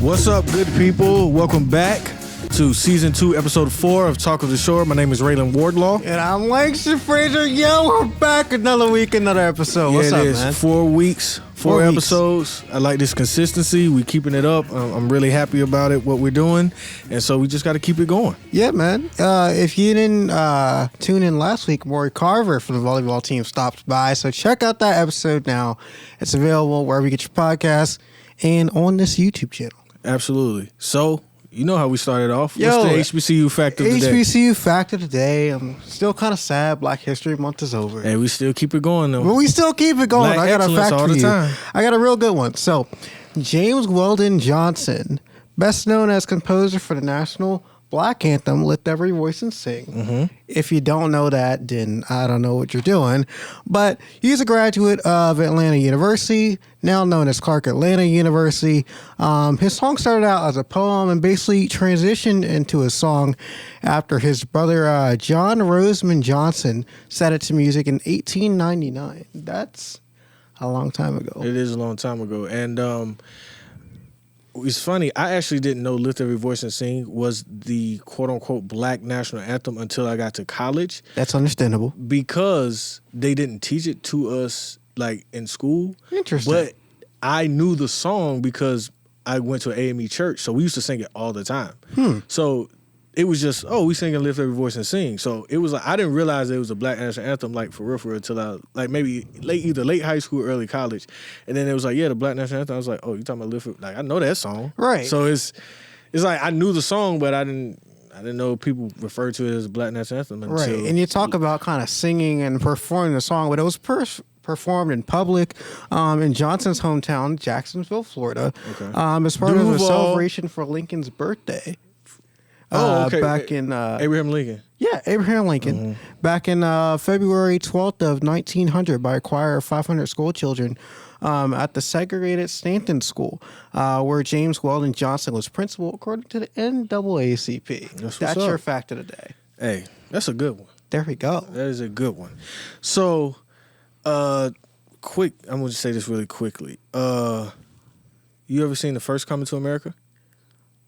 What's up, good people? Welcome back to Season 2, Episode 4 of Talk of the Shore. My name is Ralan, Wardlaw. And I'm Langston, Frazier. Yo, we're back another week, another episode. What's up, man? 4 weeks, 4 episodes. I like this consistency. We keeping it up. I'm really happy about it, what we're doing. And so we just got to keep it going. Yeah, man. If you didn't tune in last week, Maury Carver from the volleyball team stopped by. So check out that episode now. It's available wherever you get your podcasts and on this YouTube channel. Absolutely. So, you know how we started off. What's the HBCU fact of the day? HBCU fact of the day. I'm still kind of sad Black History Month is over. Hey, we still keep it going, though. But we still keep it going. Black I got a fact all for the you. time. I got a real good one. So, James Weldon Johnson, best known as composer for the national Black anthem, Lift Every Voice and Sing. Mm-hmm. If you don't know that, then I don't know what you're doing. But he's a graduate of Atlanta University, now known as Clark Atlanta University. His song started out as a poem and basically transitioned into a song after his brother John Roseman Johnson set it to music in 1899. That's a long time ago. It is a long time ago. And it's funny, I actually didn't know Lift Every Voice and Sing was the quote-unquote Black national anthem until I got to college. That's understandable. Because they didn't teach it to us, like, in school. Interesting. But I knew the song because I went to an AME church, so we used to sing it all the time. So it was just, we singing Lift Every Voice and Sing. So it was like, I didn't realize it was a Black national anthem, like, for real, until I, like, maybe either late high school or early college. And then it was like, the Black national anthem. I was like, you talking about Lift, like, I know that song. Right. So it's like, I knew the song, but I didn't know people referred to it as a Black national anthem until. Right. And you talk about kind of singing and performing the song, but it was performed in public in Johnson's hometown, Jacksonville, Florida, as part of a celebration for Lincoln's birthday. Okay. Back in Abraham Lincoln. Yeah, Abraham Lincoln. Back in February 12th of 1900 by a choir of 500 school children at the segregated Stanton School, where James Weldon Johnson was principal, according to the NAACP. That's your fact of the day. Hey, that's a good one. There we go. That is a good one. So, I'm going to say this really quickly. You ever seen The First Coming to America?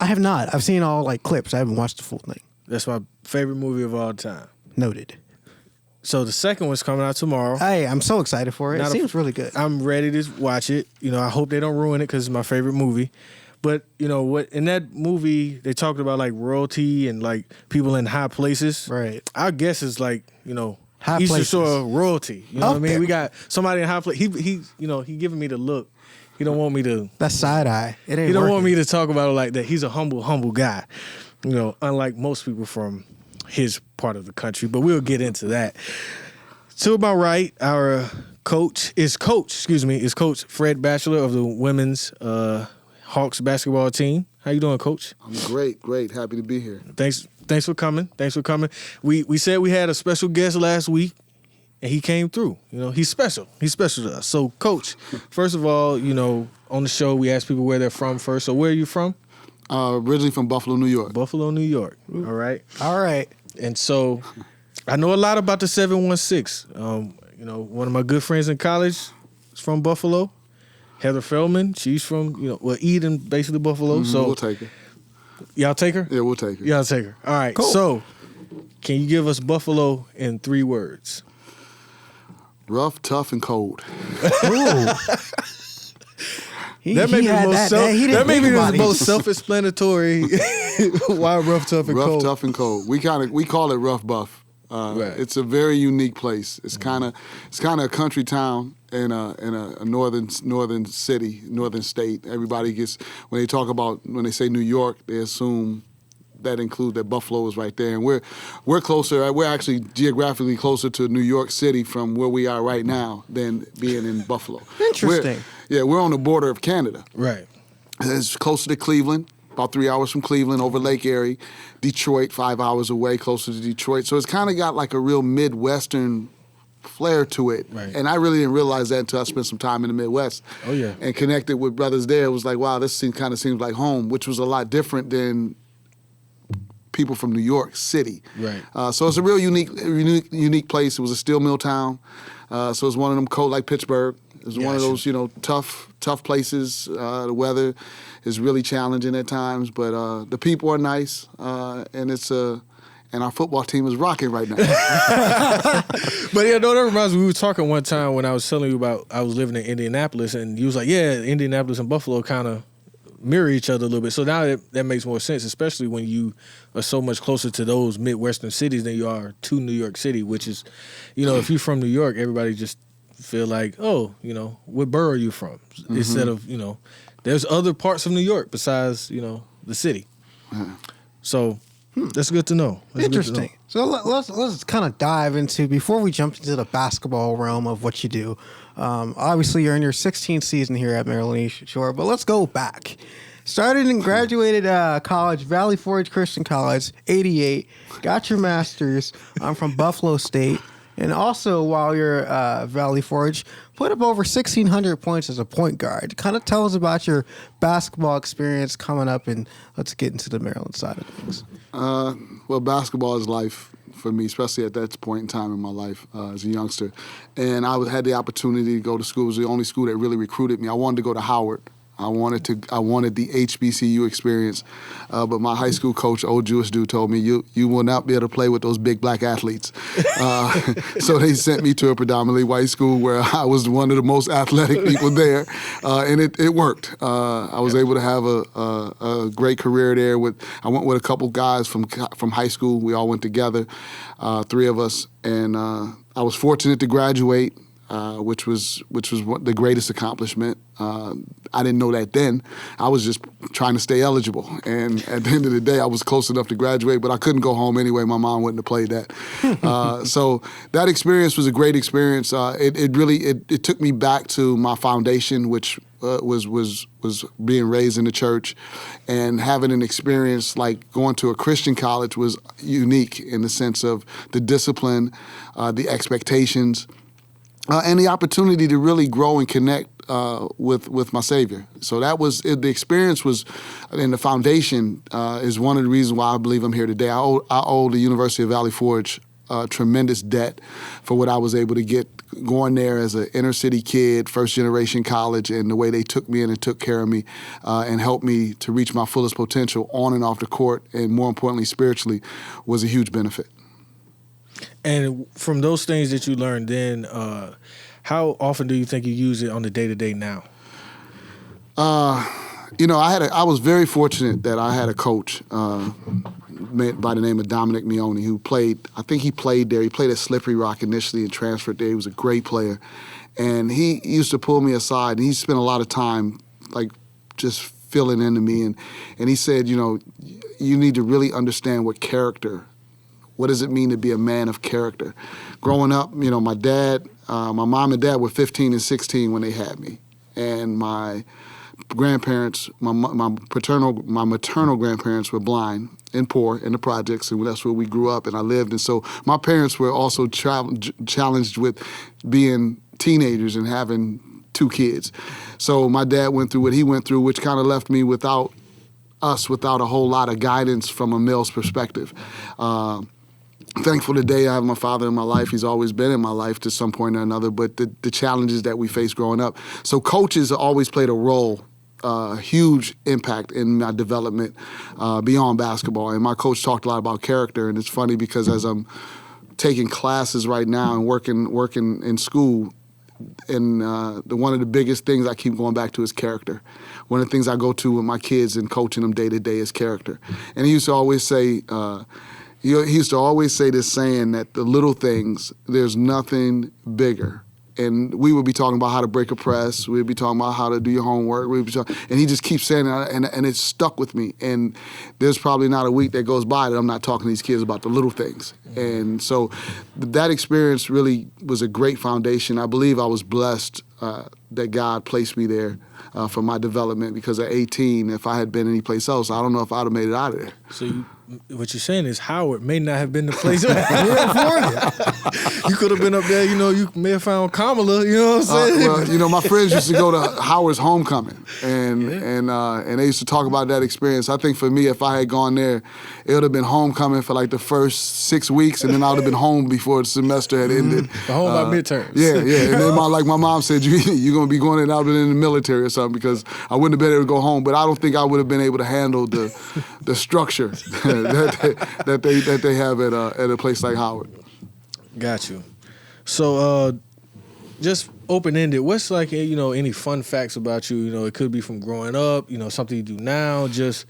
I have not. I've seen all clips. I haven't watched the full thing. That's my favorite movie of all time. Noted. So the second one's coming out tomorrow. Hey, I'm so excited for it. It seems really good. I'm ready to watch it. I hope they don't ruin it because it's my favorite movie. But what in that movie they talked about like royalty and like people in high places. Right. I guess it's like high Eastern places. Shore royalty. You know what I mean? there. We got somebody in high place. He giving me the look. He don't want me to. That's side eye. It ain't. He don't working. want me to talk about it like that. He's a humble guy. Unlike most people from his part of the country. But we'll get into that. To my right, our coach is Coach Fred Batchelor of the women's Hawks basketball team. How you doing, Coach? I'm great. Happy to be here. Thanks for coming. We said we had a special guest last week, and he came through. He's special. He's special to us. So, Coach, first of all, on the show we ask people where they're from first. So, where are you from? Originally from Buffalo, New York. Buffalo, New York. All right. And so, I know a lot about the 716. One of my good friends in college is from Buffalo. Heather Feldman, she's from, Eden, basically Buffalo. So we'll take her. Y'all take her? Yeah, we'll take her. Y'all take her. All right. Cool. So, can you give us Buffalo in 3 words? Rough, tough, and cold. That may be the most self-explanatory. Why rough, tough, and cold? Rough, tough, and cold. We call it Rough Buff. Right. It's a very unique place. It's kind of a country town in a northern city, northern state. Everybody gets when they say New York, they assume that includes that Buffalo is right there, and we're closer. We're actually geographically closer to New York City from where we are right now than being in Buffalo. Interesting. We're on the border of Canada. Right. It's closer to Cleveland, about 3 hours from Cleveland, over Lake Erie. Detroit, 5 hours away, closer to Detroit. So it's kind of got like a real Midwestern flair to it. Right. And I really didn't realize that until I spent some time in the Midwest. Oh, yeah. And connected with brothers there. It was like, wow, this kind of seems like home, which was a lot different than people from New York City. Right. So it's a real unique place. It was a steel mill town. So it's one of them cold like Pittsburgh. It's one of those, tough places. The weather is really challenging at times, but the people are nice, and our football team is rocking right now. But yeah, no, that reminds me. We were talking one time when I was telling you about I was living in Indianapolis, and you was like, "Yeah, Indianapolis and Buffalo kind of mirror each other a little bit." So now that makes more sense, especially when you are so much closer to those Midwestern cities than you are to New York City, which is, if you're from New York, everybody just feel like, oh, what borough are you from? Mm-hmm. Instead of, there's other parts of New York besides, the city. So that's good to know. Interesting. So let's kind of dive into, before we jump into the basketball realm of what you do. Obviously, you're in your 16th season here at Maryland East Shore, but let's go back. Started and graduated college, Valley Forge Christian College, 88. Got your master's. I'm from Buffalo State. And also, while you're Valley Forge, put up over 1,600 points as a point guard. Kind of tell us about your basketball experience coming up, and let's get into the Maryland side of things. Well, basketball is life for me, especially at that point in time in my life as a youngster. And I had the opportunity to go to school. It was the only school that really recruited me. I wanted to go to Howard. I wanted the HBCU experience, but my high school coach, old Jewish dude, told me you will not be able to play with those big black athletes. So they sent me to a predominantly white school where I was one of the most athletic people there, and it worked. I was able to have a great career there. I went with a couple guys from high school. We all went together, three of us, and I was fortunate to graduate. Which was the greatest accomplishment. I didn't know that then. I was just trying to stay eligible. And at the end of the day, I was close enough to graduate, but I couldn't go home anyway. My mom wouldn't have played that. So that experience was a great experience. It really took me back to my foundation, which was being raised in the church, and having an experience like going to a Christian college was unique in the sense of the discipline, the expectations, and the opportunity to really grow and connect with my Savior. So that was the experience was, and the foundation is one of the reasons why I believe I'm here today. I owe the University of Valley Forge a tremendous debt for what I was able to get going there as an inner city kid, first generation college, and the way they took me in and took care of me and helped me to reach my fullest potential on and off the court, and more importantly, spiritually, was a huge benefit. And from those things that you learned then, how often do you think you use it on the day-to-day now? I was very fortunate that I had a coach by the name of Dominic Mione, who I think he played there. He played at Slippery Rock initially and transferred there. He was a great player. And he used to pull me aside, and he spent a lot of time, like, just filling into me. And he said, you need to really understand what does it mean to be a man of character? Growing up, my mom and dad were 15 and 16 when they had me. And my grandparents, my maternal grandparents were blind and poor in the projects, and that's where we grew up and I lived. And so my parents were also challenged with being teenagers and having two kids. So my dad went through what he went through, which kind of left me without a whole lot of guidance from a male's perspective. Thankful today I have my father in my life. He's always been in my life to some point or another, but the challenges that we face growing up. So coaches always played a role, huge impact in my development beyond basketball. And my coach talked a lot about character, and it's funny because as I'm taking classes right now and working in school, and one of the biggest things I keep going back to is character. One of the things I go to with my kids and coaching them day to day is character. And he used to always say, this saying that the little things, there's nothing bigger. And we would be talking about how to break a press. We'd be talking about how to do your homework. And he just keeps saying it, and it's stuck with me. And there's probably not a week that goes by that I'm not talking to these kids about the little things. And so that experience really was a great foundation. I believe I was blessed that God placed me there for my development, because at 18, if I had been anyplace else, I don't know if I'd have made it out of there. So what you're saying is Howard may not have been the place for you. You could have been up there, you may have found Kamala, you know what I'm saying? My friends used to go to Howard's homecoming, and they used to talk about that experience. I think for me, if I had gone there, it would have been homecoming for like the first 6 weeks, and then I would have been home before the semester had ended. Home by midterms. Yeah. And then my mom said, you're going to be going in, I've been in the military or something, because I wouldn't have been able to go home. But I don't think I would have been able to handle the structure that they have at a place like Howard. Got you. So just open-ended, what's like, any fun facts about you? It could be from growing up, something you do now, just,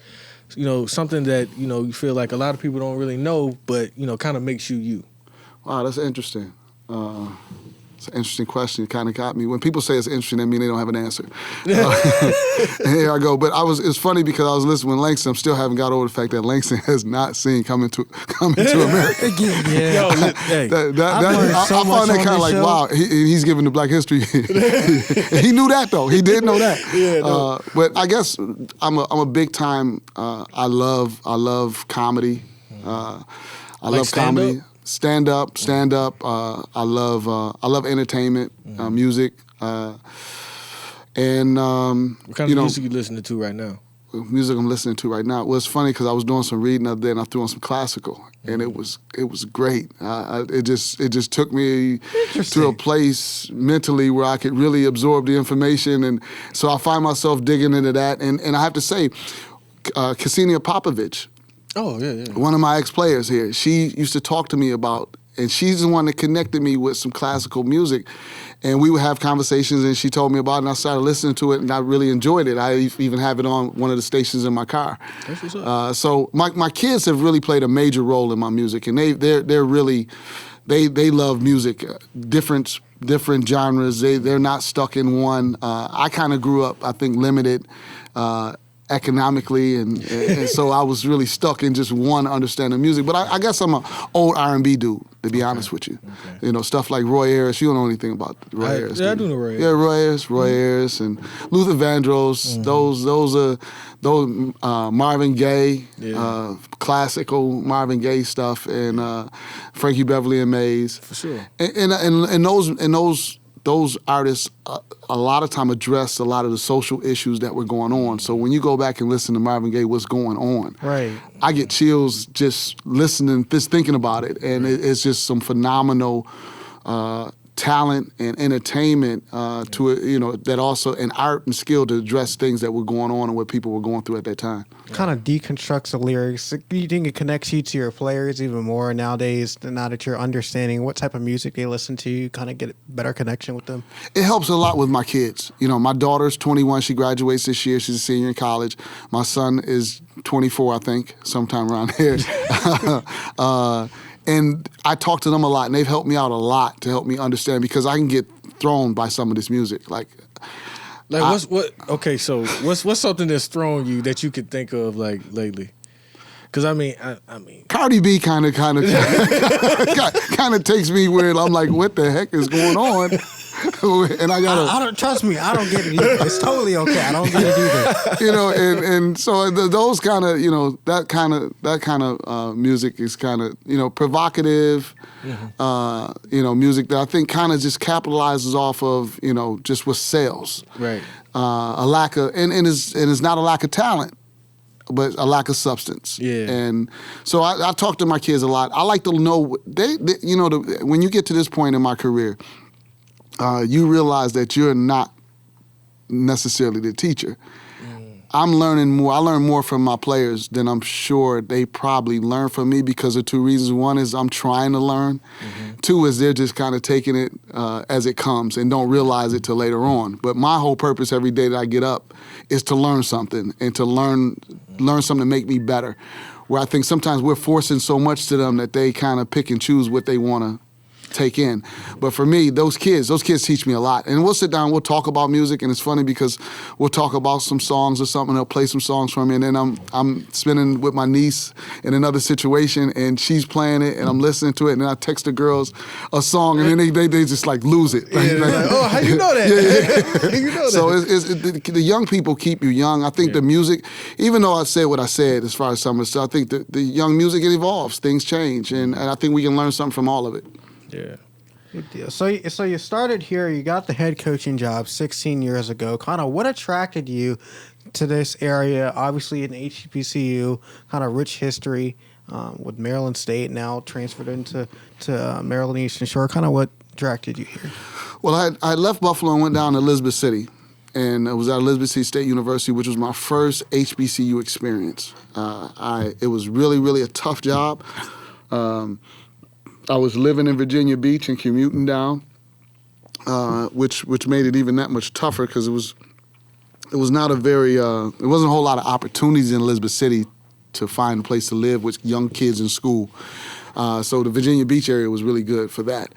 something that, you feel like a lot of people don't really know, but, kind of makes you you. Wow, that's interesting. It's an interesting question. It kind of got me. When people say it's interesting, that means they don't have an answer. And here I go. But it's funny because I was listening with Langston. I still haven't got over the fact that Langston has not seen Coming to America. Yeah. Yo, hey. I found that kind of like, wow, he's giving the Black History. He knew that, though. He did know that. Yeah, no. But I guess I'm a big time, I love comedy. I love comedy. Stand up. I love entertainment, music, and what kind of music you listening to right now? Music I'm listening to right now. Well, it's funny because I was doing some reading the other day and I threw on some classical, and it was great. It just took me to a place mentally where I could really absorb the information, and so I find myself digging into that. And I have to say, Ksenia Popovich. Oh, yeah. One of my ex-players here, she used to talk to me about, and she's the one that connected me with some classical music. And we would have conversations, and she told me about it, and I started listening to it, and I really enjoyed it. I even have it on one of the stations in my car. That's what's up. So my kids have really played a major role in my music, and they're really, they love music, different genres. They're not stuck in one. I kind of grew up, I think, limited economically, and so I was really stuck in just one understanding of music. But I guess I'm an old R&B dude, to be honest with you. Okay. Stuff like Roy Ayers. You don't know anything about Roy Ayers. Yeah, I do know Roy Ayers. Yeah, Roy Ayers, and Luther Vandross. Those Marvin Gaye, classical Marvin Gaye stuff, and Frankie Beverly and Mays. For sure. And those artists a lot of time address a lot of the social issues that were going on. So when you go back and listen to Marvin Gaye, what's going on, right? I get chills just listening, just thinking about it, and it's just some phenomenal talent and entertainment to it, that also, and art and skill to address things that were going on and what people were going through at that time. Kind of deconstructs the lyrics. You think it connects you to your players even more nowadays, now that you're understanding what type of music they listen to, you kind of get a better connection with them? It helps a lot with my kids. My daughter's 21. She graduates this year. She's a senior in college. My son is 24, I think, sometime around there. And I talk to them a lot, and they've helped me out a lot to help me understand, because I can get thrown by some of this music. What's something that's thrown you that you could think of like lately? Because I mean, Cardi B kind of takes me where I'm like, what the heck is going on? And I don't trust me. I don't get it either. It's totally okay. I don't get it either. And so those kind of, that kind of music is kind of, provocative, music that I think kind of just capitalizes off of, just with sales. Right. A lack of, and it's not a lack of talent, but a lack of substance. Yeah. And so I talk to my kids a lot. I like to know, when you get to this point in my career, you realize that you're not necessarily the teacher. I'm learning more. I learn more from my players than I'm sure they probably learn from me, because of two reasons. One is I'm trying to learn. Two is they're just kind of taking it as it comes and don't realize it till later on. But my whole purpose every day that I get up is to learn something, and to learn something to make me better. Where I think sometimes we're forcing so much to them that they kind of pick and choose what they want to take in. But for me, those kids teach me a lot. And we'll sit down, we'll talk about music, and it's funny because we'll talk about some songs or something, they'll play some songs for me, and then I'm spending with my niece in another situation, and she's playing it, and I'm listening to it, and then I text the girls a song, and then they just like lose it. Oh, how you know that? Yeah. You know that. So the young people keep you young. I think the music, even though I said what I said as far as some of the stuff, I think the young music, it evolves, things change, and I think we can learn something from all of it. Yeah. Good deal. So you started here. You got the head coaching job 16 years ago. Kind of what attracted you to this area? Obviously, an HBCU, kind of rich history with Maryland State. Now transferred into Maryland Eastern Shore. Kind of what attracted you here? Well, I left Buffalo and went down to Elizabeth City, and I was at Elizabeth City State University, which was my first HBCU experience. It was really, really a tough job. I was living in Virginia Beach and commuting down, which made it even that much tougher because it was not a very there wasn't a whole lot of opportunities in Elizabeth City to find a place to live with young kids in school. So the Virginia Beach area was really good for that.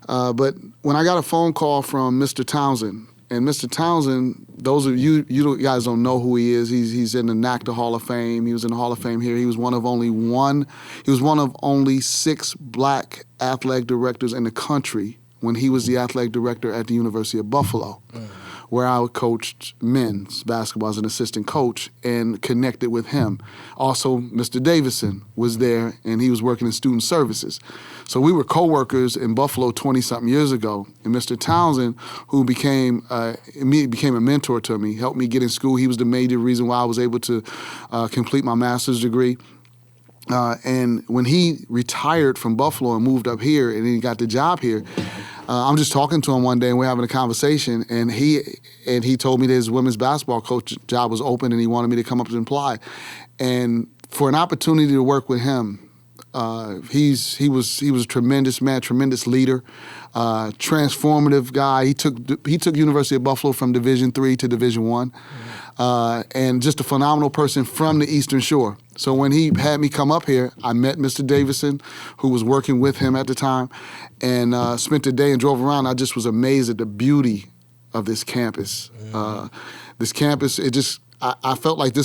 But when I got a phone call from Mr. Townsend, and Mr. Townsend, those of you guys don't know who he is. He's in the NACDA Hall of Fame. He was in the Hall of Fame here. He was one of only 6 black athletic directors in the country when he was the athletic director at the University of Buffalo, where I coached men's basketball as an assistant coach and connected with him. Also, Mr. Davison was there, and he was working in student services. So we were co-workers in Buffalo 20-something years ago, and Mr. Townsend, who became a mentor to me, helped me get in school. He was the major reason why I was able to complete my master's degree. And when he retired from Buffalo and moved up here, and then he got the job here, I'm just talking to him one day, and we're having a conversation, and he told me that his women's basketball coach job was open, and he wanted me to come up and apply. And for an opportunity to work with him, he was a tremendous man, tremendous leader, transformative guy. He took University of Buffalo from Division III to Division I, and just a phenomenal person from the Eastern Shore. So when he had me come up here, I met Mr. Davison, who was working with him at the time, and spent the day and drove around. I just was amazed at the beauty of this campus. This campus, I felt like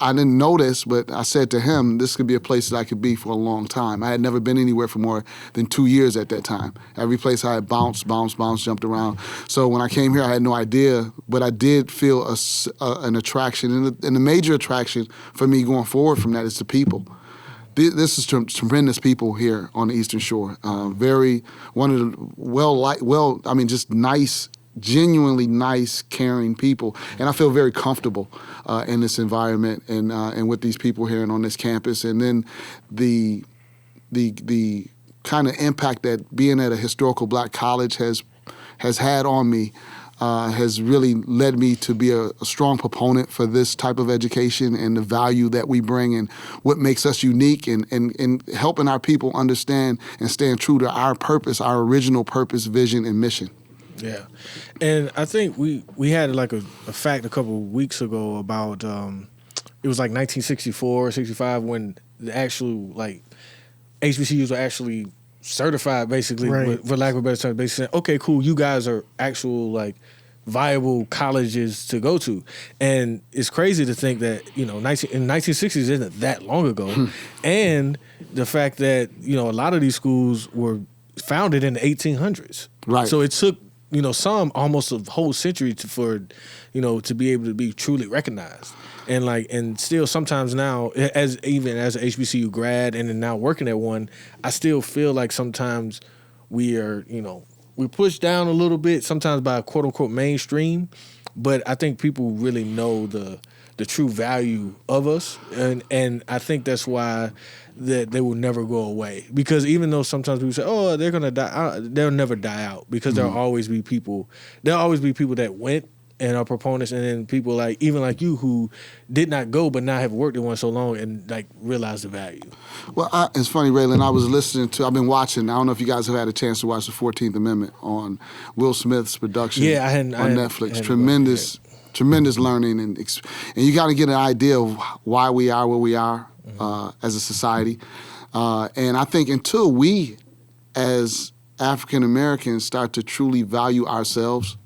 I didn't know this, but I said to him, this could be a place that I could be for a long time. I had never been anywhere for more than 2 years at that time. Every place I had bounced, jumped around. So when I came here, I had no idea, but I did feel an attraction. And the major attraction for me going forward from that is the people. This is tremendous people here on the Eastern Shore. Just nice, genuinely nice, caring people, and I feel very comfortable in this environment and with these people here and on this campus. And then the kind of impact that being at a historical black college has had on me has really led me to be a strong proponent for this type of education and the value that we bring and what makes us unique and helping our people understand and stand true to our purpose, our original purpose, vision, and mission. Yeah, and I think we had like a fact a couple of weeks ago about it was like 1964, 65 when the actual like HBCUs were actually certified, basically, right. For lack of a better term, basically saying, okay, cool, you guys are actual like viable colleges to go to. And it's crazy to think that, in 1960s isn't that long ago. And the fact that, a lot of these schools were founded in the 1800s. Right. So it took, some almost a whole century to be able to be truly recognized. And still sometimes now, as an HBCU grad and then now working at one, I still feel like sometimes we are, we're pushed down a little bit, sometimes by quote unquote mainstream, but I think people really know the true value of us. And I think that's why that they will never go away. Because even though sometimes people say, oh, they're gonna die, they'll never die out, because there'll always be people that went and are proponents, and then people like you who did not go but now have worked at one so long and like realize the value. Well, it's funny, Ralan, I've been watching, I don't know if you guys have had a chance to watch the 14th Amendment on Will Smith's production on Netflix. Tremendous learning, and you got to get an idea of why we are where we are as a society. And I think until we as African Americans start to truly value ourselves,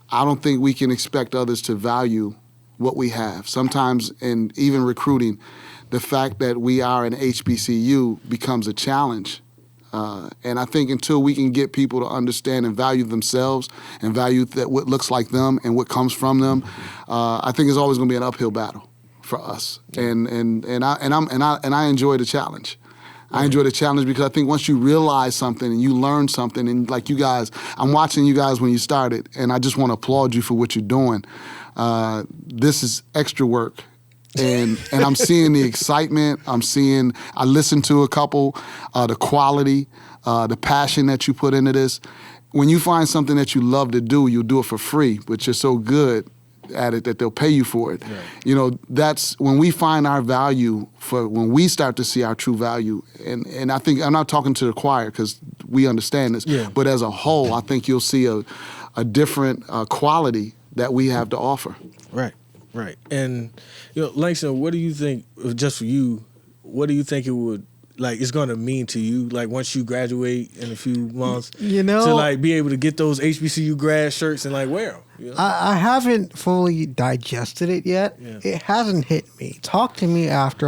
I don't think we can expect others to value what we have. Sometimes, in even recruiting, the fact that we are an HBCU becomes a challenge. And I think until we can get people to understand and value themselves and value that what looks like them and what comes from them, I think it's always going to be an uphill battle for us. And I enjoy the challenge. I enjoy the challenge because I think once you realize something and you learn something, and like you guys, I'm watching you guys when you started, and I just want to applaud you for what you're doing. This is extra work. And I'm seeing the excitement. I listened to a couple, the quality, the passion that you put into this. When you find something that you love to do, you'll do it for free, but you're so good at it that they'll pay you for it. Right. That's when we find our value, when we start to see our true value. And I think, I'm not talking to the choir because we understand this, but as a whole, I think you'll see a different quality that we have to offer. Right. And, Langston, what do you think, just for you, what do you think it would, it's going to mean to you, once you graduate in a few months, to, be able to get those HBCU grad shirts and, wear them? I haven't fully digested it yet. Yeah. It hasn't hit me. Talk to me after,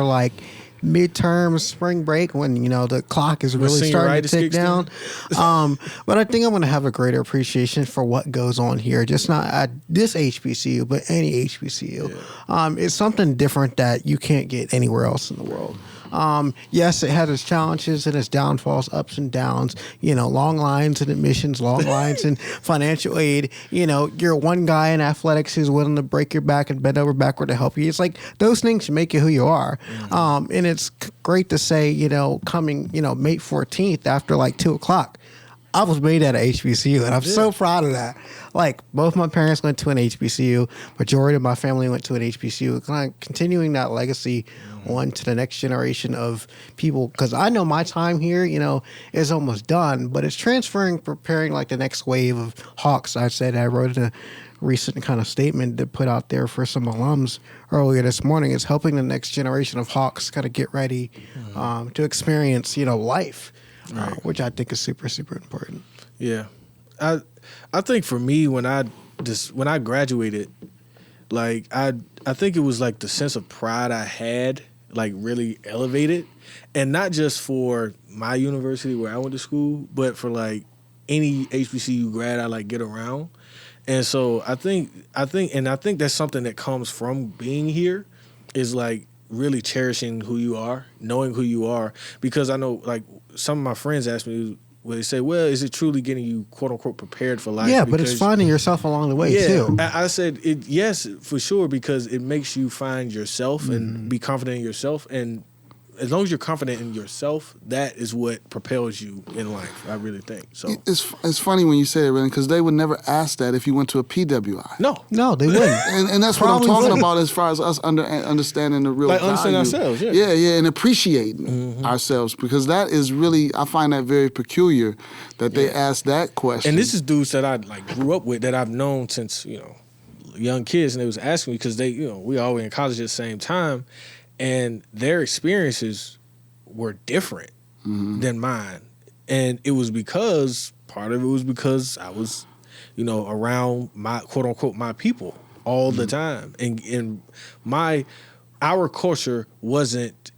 midterm, spring break, when the clock is really starting to tick down. But I think I'm going to have a greater appreciation for what goes on here, just not at this HBCU, but any HBCU. Yeah. It's something different that you can't get anywhere else in the world. Yes, it has its challenges and its downfalls, ups and downs, long lines in admissions, long lines in financial aid. You're one guy in athletics who's willing to break your back and bend over backward to help you. It's those things make you who you are. Mm-hmm. And it's great to say, coming, May 14th after 2:00, I was made at a HBCU, and I'm so proud of that. Both my parents went to an HBCU. Majority of my family went to an HBCU. Kind of continuing that legacy on to the next generation of people. Because I know my time here, is almost done, but it's transferring, preparing the next wave of Hawks. I wrote a recent kind of statement to put out there for some alums earlier this morning. It's helping the next generation of Hawks kind of get ready to experience, life. Right. Which I think is super, super important. Yeah. I think for me, when I graduated, I think it was the sense of pride I had, really elevated. And not just for my university where I went to school, but for any HBCU grad I get around. And so I think that's something that comes from being here, is really cherishing who you are, knowing who you are. Because I know some of my friends ask me, they say, well, is it truly getting you, quote unquote, prepared for life? Yeah, but it's finding yourself along the way, too. I said, yes, for sure, because it makes you find yourself and be confident in yourself. And as long as you're confident in yourself, that is what propels you in life, I really think. So it's funny when you say it, Ralan, because they would never ask that if you went to a PWI. No, they wouldn't. and that's what I'm talking about as far as us understanding the real value. Understanding ourselves, and appreciating ourselves, because that is really, I find that very peculiar that they ask that question. And this is dudes that I grew up with, that I've known since young kids, and they was asking me because they we all were in college at the same time. And their experiences were different than mine. And it was part of it was because I was, around my, quote unquote, my people all the time. And our culture wasn't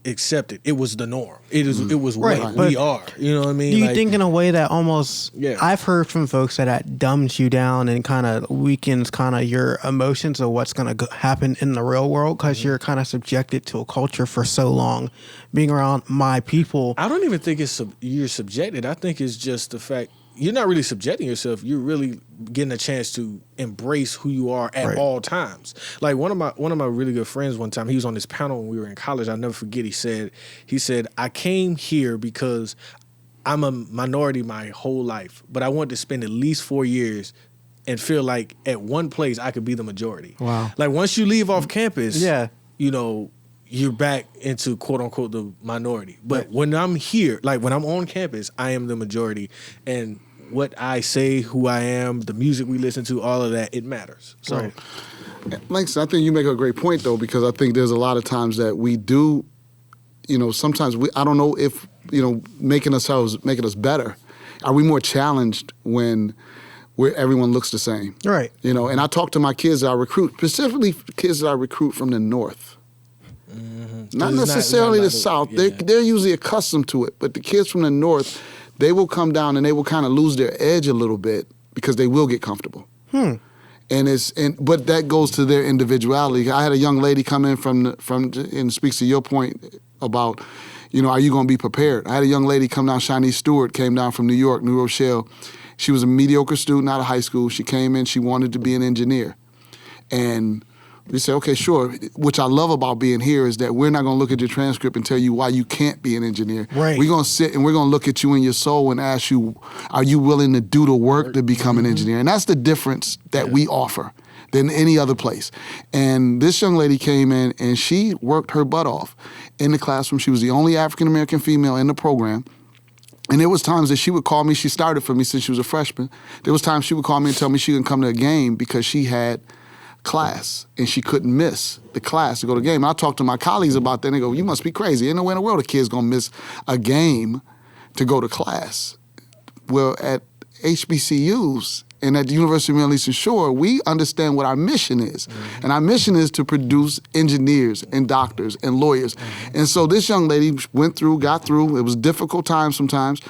accepted. It was the norm. It was what we are. You know what I mean? Do you think in a way that almost, I've heard from folks that dumbs you down and kind of weakens kind of your emotions of what's going to happen in the real world, because you're kind of subjected to a culture for so long, being around my people. I don't even think you're subjected. I think it's just the fact you're not really subjecting yourself. You're really getting a chance to embrace who you are at all times. One of my really good friends one time, he was on this panel when we were in college. I'll never forget. He said, I came here because I'm a minority my whole life, but I wanted to spend at least 4 years and feel like at one place I could be the majority. Wow. Once you leave off campus, you're back into, quote unquote, the minority. But when I'm here, when I'm on campus, I am the majority. And what I say, who I am, the music we listen to, all of that, it matters. So, Langston, I think you make a great point, though, because I think there's a lot of times that we do sometimes I don't know if, making us better. Are we more challenged when where everyone looks the same? Right. And I talk to my kids that I recruit, specifically kids that I recruit from the North. Not necessarily the South. Yeah. They're usually accustomed to it. But the kids from the North, they will come down and they will kind of lose their edge a little bit because they will get comfortable. But that goes to their individuality. I had a young lady come in and speaks to your point about, are you going to be prepared? I had a young lady come down, Shanice Stewart, came down from New York, New Rochelle. She was a mediocre student out of high school. She came in, she wanted to be an engineer. And we said, okay, sure. Which I love about being here is that we're not going to look at your transcript and tell you why you can't be an engineer. Right. We're going to sit and we're going to look at you in your soul and ask you, are you willing to do the work to become an engineer? And that's the difference that we offer than any other place. And this young lady came in and she worked her butt off in the classroom. She was the only African-American female in the program. And there was times that she would call me. She started for me since she was a freshman. There was times she would call me and tell me she couldn't come to a game because she had class and she couldn't miss the class to go to the game. And I talked to my colleagues about that and they go, you must be crazy. Ain't no way in the world a kid's gonna miss a game to go to class. Well, at HBCUs and at the University of Maryland Eastern Shore, we understand what our mission is. And our mission is to produce engineers and doctors and lawyers. And so this young lady got through. It was difficult times sometimes,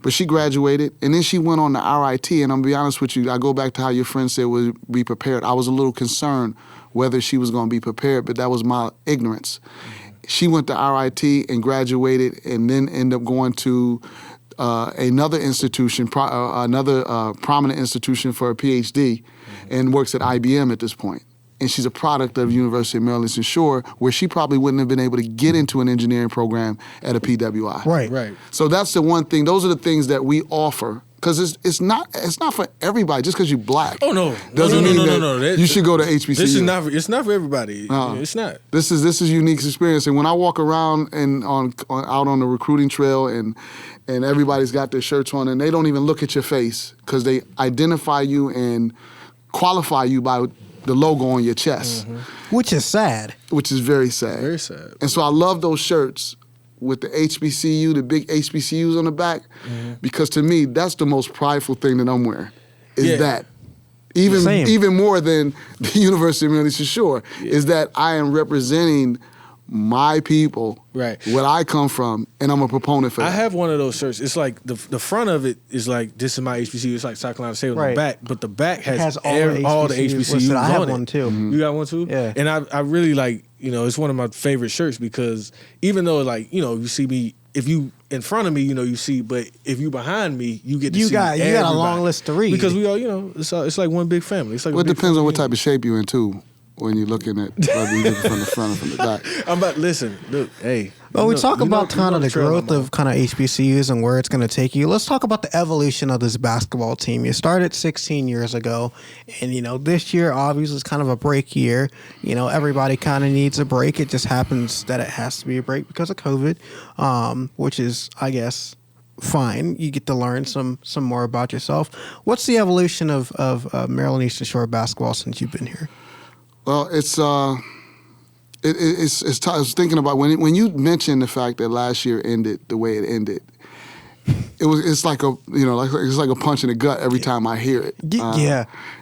but she graduated. And then she went on the RIT. And I'm gonna be honest with you, I go back to how your friend said would be prepared. I was a little concerned whether she was gonna be prepared, but that was my ignorance. She went to RIT and graduated and then ended up going to another institution, prominent institution for a PhD, and works at IBM at this point. And she's a product of University of Maryland Eastern Shore, where she probably wouldn't have been able to get into an engineering program at a PWI. Right. So that's the one thing. Those are the things that we offer. Because it's not for everybody. Just because you're black. Oh no! Doesn't mean No. You should go to HBCU. It's not for everybody. It's not. This is unique experience. And when I walk around and out on the recruiting trail and everybody's got their shirts on and they don't even look at your face because they identify you and qualify you by the logo on your chest. Which is sad. Which is very sad. Very sad. And so I love those shirts with the HBCU, the big HBCUs on the back, because to me, that's the most prideful thing that I'm wearing, is that. Even more than the University of Maryland Eastern Shore, is that I am representing my people, right, where I come from, and I'm a proponent for that. I have one of those shirts. It's like the front of it is like, this is my HBCU. It's like South Carolina State on the back, but the back has all the HBCUs I have on one it. too. You got one too? Yeah. And I really like, it's one of my favorite shirts because even though you see me, if you in front of me, you see, but if you behind me, you get to see everybody. You got a long list to read. Because we all, it's like one big family. It's like it depends on what type of shape you're in too. When you're looking at whether you're looking from the front or from the back. Look, hey. Well, we talk about kind of the growth of kind of HBCUs and where it's going to take you. Let's talk about the evolution of this basketball team. You started 16 years ago, and this year obviously is kind of a break year. Everybody kind of needs a break. It just happens that it has to be a break because of COVID, which is, I guess, fine. You get to learn some more about yourself. What's the evolution of Maryland Eastern Shore basketball since you've been here? Well, it's tough. I was thinking about when you mentioned the fact that last year ended the way it ended. It's like a punch in the gut every time I hear it.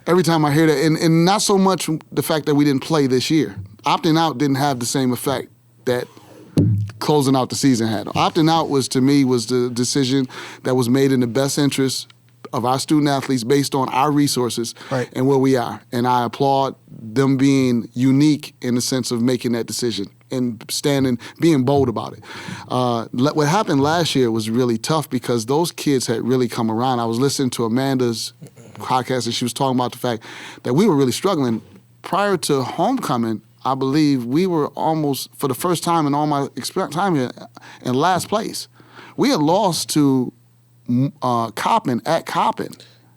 Every time I hear that, and not so much the fact that we didn't play this year. Opting out didn't have the same effect that closing out the season had. Opting out was the decision that was made in the best interest of our student athletes based on our resources and where we are. And I applaud them being unique in the sense of making that decision and being bold about it. What happened last year was really tough because those kids had really come around. I was listening to Amanda's podcast and she was talking about the fact that we were really struggling. Prior to homecoming, I believe we were almost, for the first time in all my time here, in last place. We had lost to Coppin at Coppin.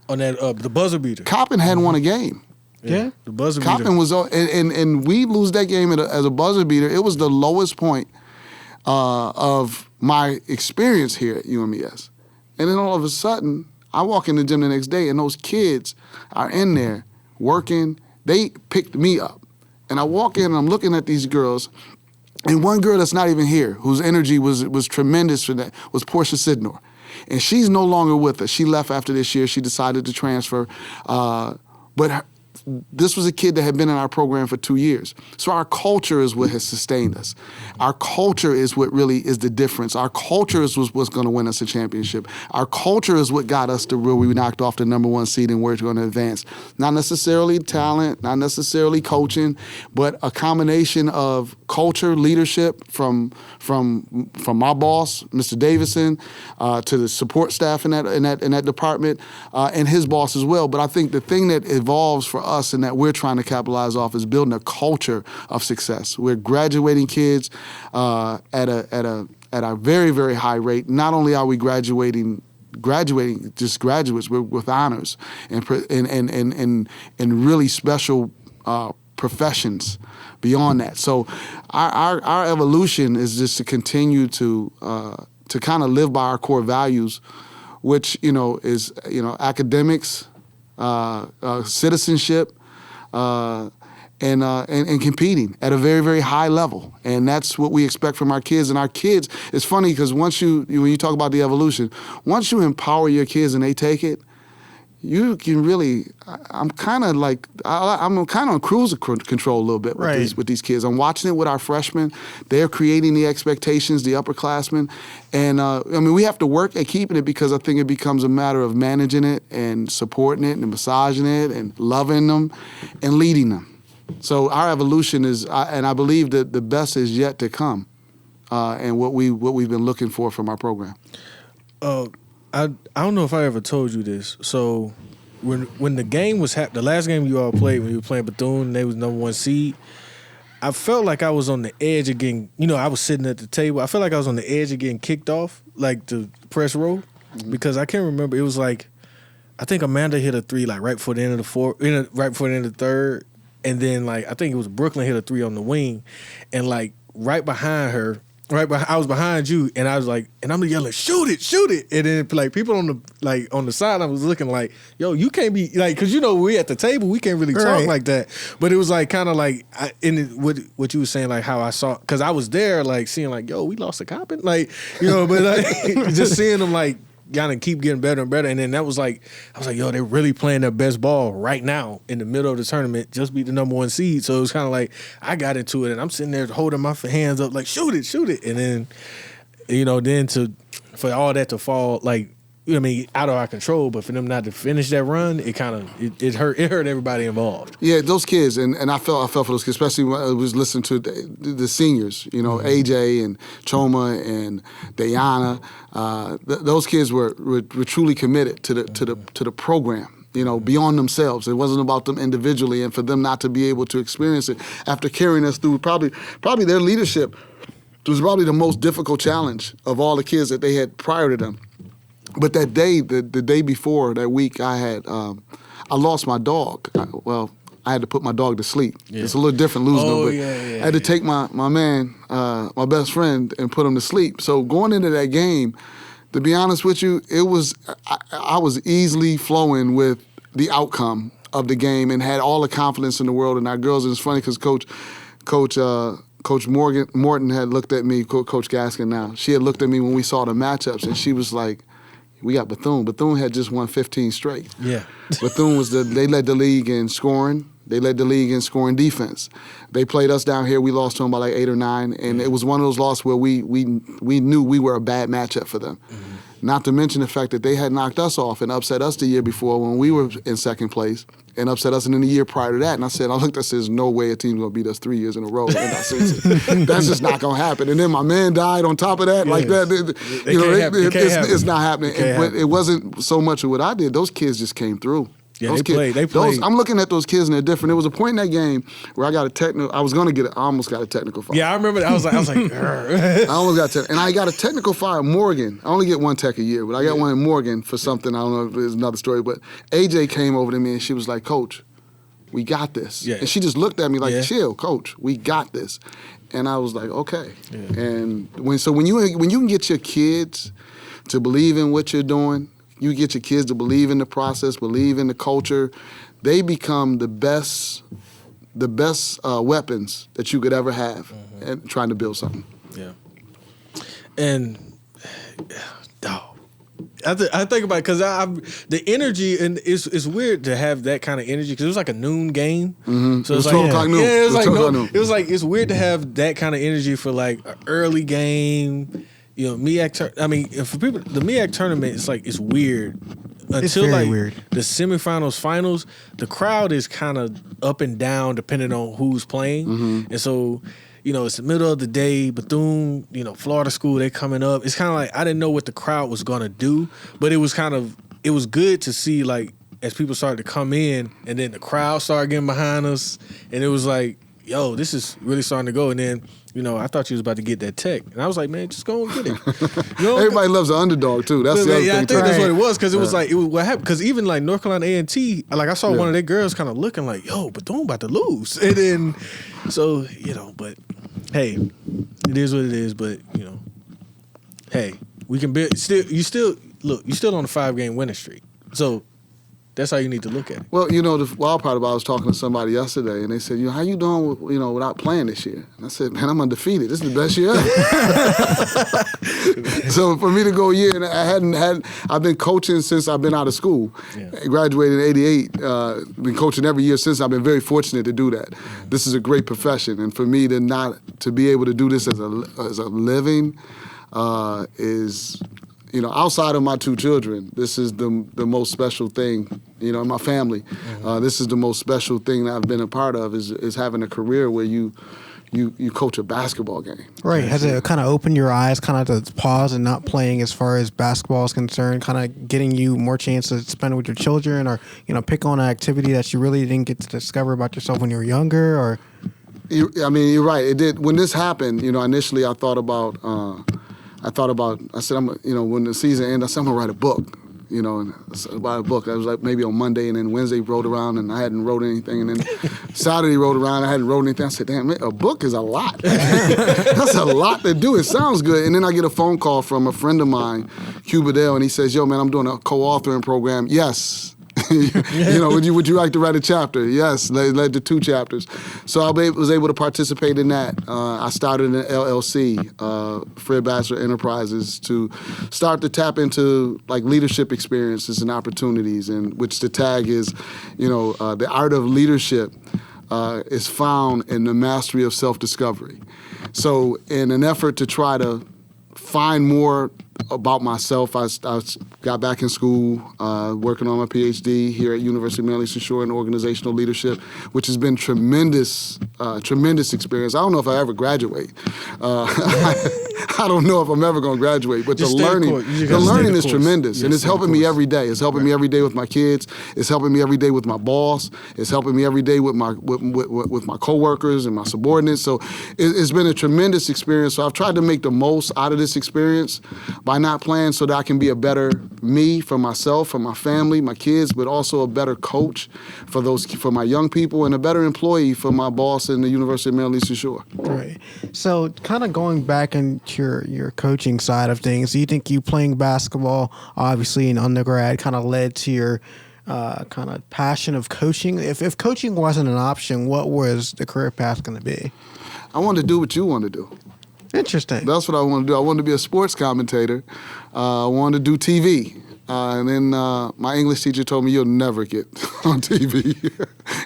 On that the buzzer beater. Coppin hadn't won a game. Yeah, the buzzer beater. Coppin was and we lose that game as a buzzer beater. It was the lowest point of my experience here at UMES. And then all of a sudden, I walk in the gym the next day and those kids are in there working. They picked me up. And I walk in and I'm looking at these girls And one girl that's not even here, whose energy was tremendous for that, was Portia Sidnor. And she's no longer with us. She left after this year. She decided to transfer. This was a kid that had been in our program for 2 years. So our culture is what has sustained us. Our culture is what really is the difference. Our culture is what's going to win us a championship. Our culture is what got us to where we knocked off the number 1 seed and we're going to advance. Not necessarily talent, not necessarily coaching, but a combination of culture, leadership from my boss, Mr. Davison, to the support staff in that department, and his boss as well. But I think the thing that evolves for us and that we're trying to capitalize off is building a culture of success. We're graduating kids at a very, very high rate. Not only are we graduating just graduates, we're with honors and really special professions beyond that. So our evolution is just to continue to kind of live by our core values, which is academics, citizenship, and competing at a very, very high level. And that's what we expect from our kids. And our kids, it's funny because when you talk about the evolution, once you empower your kids and they take it, you can really, I'm kind of on cruise control a little bit with these kids. I'm watching it with our freshmen. They're creating the expectations, the upperclassmen. And we have to work at keeping it because I think it becomes a matter of managing it and supporting it and massaging it and loving them and leading them. So our evolution is, and I believe that the best is yet to come, and what we've been looking for from our program. I don't know if I ever told you this. So when the game was the last game you all played, when you were playing Bethune, they was number 1 seed, I felt like I was on the edge of getting, I was sitting at the table. I felt like I was on the edge of getting kicked off, like the press row, because I can't remember. It was like, I think Amanda hit a 3 like right before the end of the fourth, right before the end of the third, and then like I think it was Brooklyn hit a 3 on the wing, and like right behind her. I was behind you, and I was like, and I'm yelling, shoot it, and then like people on the side, I was looking like, yo, you can't be like, because we at the table, we can't really talk like that. But it was like kind of like what you were saying, like how I saw, because I was there, like seeing like, yo, we lost a Coppin, like but like just seeing them like gotta keep getting better and better, and then that was like, I was like, yo, they're really playing their best ball right now in the middle of the tournament, just beat the number 1 seed. So it was kind of like I got into it, and I'm sitting there holding my hands up like shoot it, and then for all that to fall like out of our control, but for them not to finish that run, it kind of it hurt everybody involved. Yeah, those kids, and I felt for those kids, especially when I was listening to the seniors, AJ and Choma and Diana. Those kids were truly committed to the program. Beyond themselves. It wasn't about them individually, and for them not to be able to experience it after carrying us through probably their leadership was probably the most difficult challenge of all the kids that they had prior to them. But that day, the day before, that week, I lost my dog. I had to put my dog to sleep. Yeah. It's a little different losing him, but I had to take my man, my best friend, and put him to sleep. So going into that game, to be honest with you, I was easily flowing with the outcome of the game and had all the confidence in the world in our girls. And it's funny because Coach Morton had looked at me, Coach Gaskin now. She had looked at me when we saw the matchups, and she was like, we got Bethune. Bethune had just won 15 straight. Yeah. Bethune they led the league in scoring. They led the league in scoring defense. They played us down here. We lost to them by like 8 or 9, and it was one of those losses where we knew we were a bad matchup for them. Mm-hmm. Not to mention the fact that they had knocked us off and upset us the year before when we were in second place, and upset us in the year prior to that. And I looked, I said, there's no way a team's going to beat us 3 years in a row. That's just not going to happen. And then my man died on top of that. Like that. It's not happening. But it wasn't so much of what I did. Those kids just came through. Yeah, they played. I'm looking at those kids and they're different. There was a point in that game where I got a technical. I almost got a technical foul. Yeah, I remember that. I was like, I almost got and I got a technical foul at Morgan. I only get one tech a year, but I got one in Morgan for something. I don't know if it's another story, but AJ came over to me and she was like, Coach, we got this. Yeah. And she just looked at me like, chill, Coach, we got this. And I was like, okay. Yeah. And when you can get your kids to believe in what you're doing, you get your kids to believe in the process, believe in the culture, they become the best the best weapons that you could ever have and trying to build something. Yeah. And I think about it because the energy, and it's weird to have that kind of energy because it was like a noon game. Mm-hmm. So it was like 12 o'clock noon. Yeah, it was like noon. It was like it's weird to have that kind of energy for like an early game. You know, for people, the MEAC tournament, it's weird. Until like weird. The semifinals, finals, the crowd is kind of up and down depending on who's playing. And so, you know, it's the middle of the day, Bethune, you know, Florida school, they coming up. It's kind of like I didn't know what the crowd was going to do, but it was good to see, like, as people started to come in and then the crowd started getting behind us, and it was like, yo, this is really starting to go. And then, you know, I thought you was about to get that tech. And I was like, man, just go and get it. You know, everybody loves an underdog, too. That's the other thing, I think too. that's what it was, because it was like, what happened, because even like North Carolina A&T, like I saw one of their girls kind of looking like, yo, Bethune about to lose. And then, so, you know, but hey, it is what it is. But, you know, hey, we can build, you're still on a 5-game winning streak. So, that's how you need to look at it. Well, you know, the wild part about, I was talking to somebody yesterday, and they said, you know, how you doing, without playing this year? And I said, man, I'm undefeated. This is the best year ever. So for me to go a year, and I've been coaching since I've been out of school. Yeah. I graduated in '88. Been coaching every year since. I've been very fortunate to do that. This is a great profession, and for me to be able to do this as a living is. You know, outside of my 2 children, this is the most special thing, you know, in my family. This is the most special thing that I've been a part of is having a career where you coach a basketball game. Right. Has it kind of opened your eyes, kind of to pause and not playing as far as basketball is concerned, kind of getting you more chance to spend with your children, or, you know, pick on an activity that you really didn't get to discover about yourself when you were younger? Or you're right. It did. When this happened, you know, initially I thought about, I said, when the season ended, I said, I'm going to write a book, you know, and about a book. That was like maybe on Monday, and then Wednesday rolled around, and I hadn't wrote anything. And then Saturday rolled around, I hadn't wrote anything. I said, damn, man, a book is a lot. That's a lot to do. It sounds good. And then I get a phone call from a friend of mine, Hugh Bedell, and he says, yo, man, I'm doing a co-authoring program. Yes. You know, would you like to write a chapter? Yes, led to 2 chapters. So I was able to participate in that. I started an LLC, Fred Batchelor Enterprises, to start to tap into like leadership experiences and opportunities, and which the tag is, you know, the art of leadership is found in the mastery of self-discovery. So in an effort to try to find more about myself, I got back in school, working on my PhD here at University of Maryland Eastern Shore in organizational leadership, which has been tremendous experience. I don't know if I ever graduate. I don't know if I'm ever going to graduate, but the learning is tremendous, and it's helping me every day. It's helping me every day with my kids. It's helping me every day with my boss. It's helping me every day with my coworkers and my subordinates. So it's been a tremendous experience. So I've tried to make the most out of this experience by not playing, so that I can be a better me for myself, for my family, my kids, but also a better coach for my young people, and a better employee for my boss in the University of Maryland Eastern Shore. Right. So kind of going back into your coaching side of things, do you think you playing basketball, obviously in undergrad, kind of led to your kind of passion of coaching? If coaching wasn't an option, what was the career path going to be? I wanted to do what you want to do. Interesting. That's what I wanted to do. I wanted to be a sports commentator. I wanted to do TV. And then my English teacher told me, you'll never get on TV.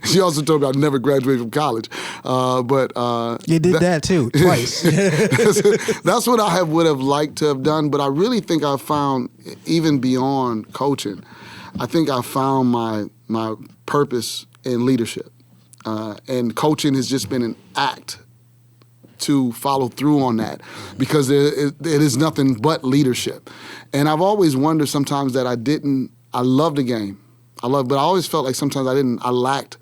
She also told me I'd never graduate from college. You did that too, twice. That's what I would have liked to have done. But I really think I found, even beyond coaching, I think I found my purpose in leadership. And coaching has just been an act to follow through on that, because it is nothing but leadership. And I've always wondered sometimes that I loved the game. But I always felt like sometimes I lacked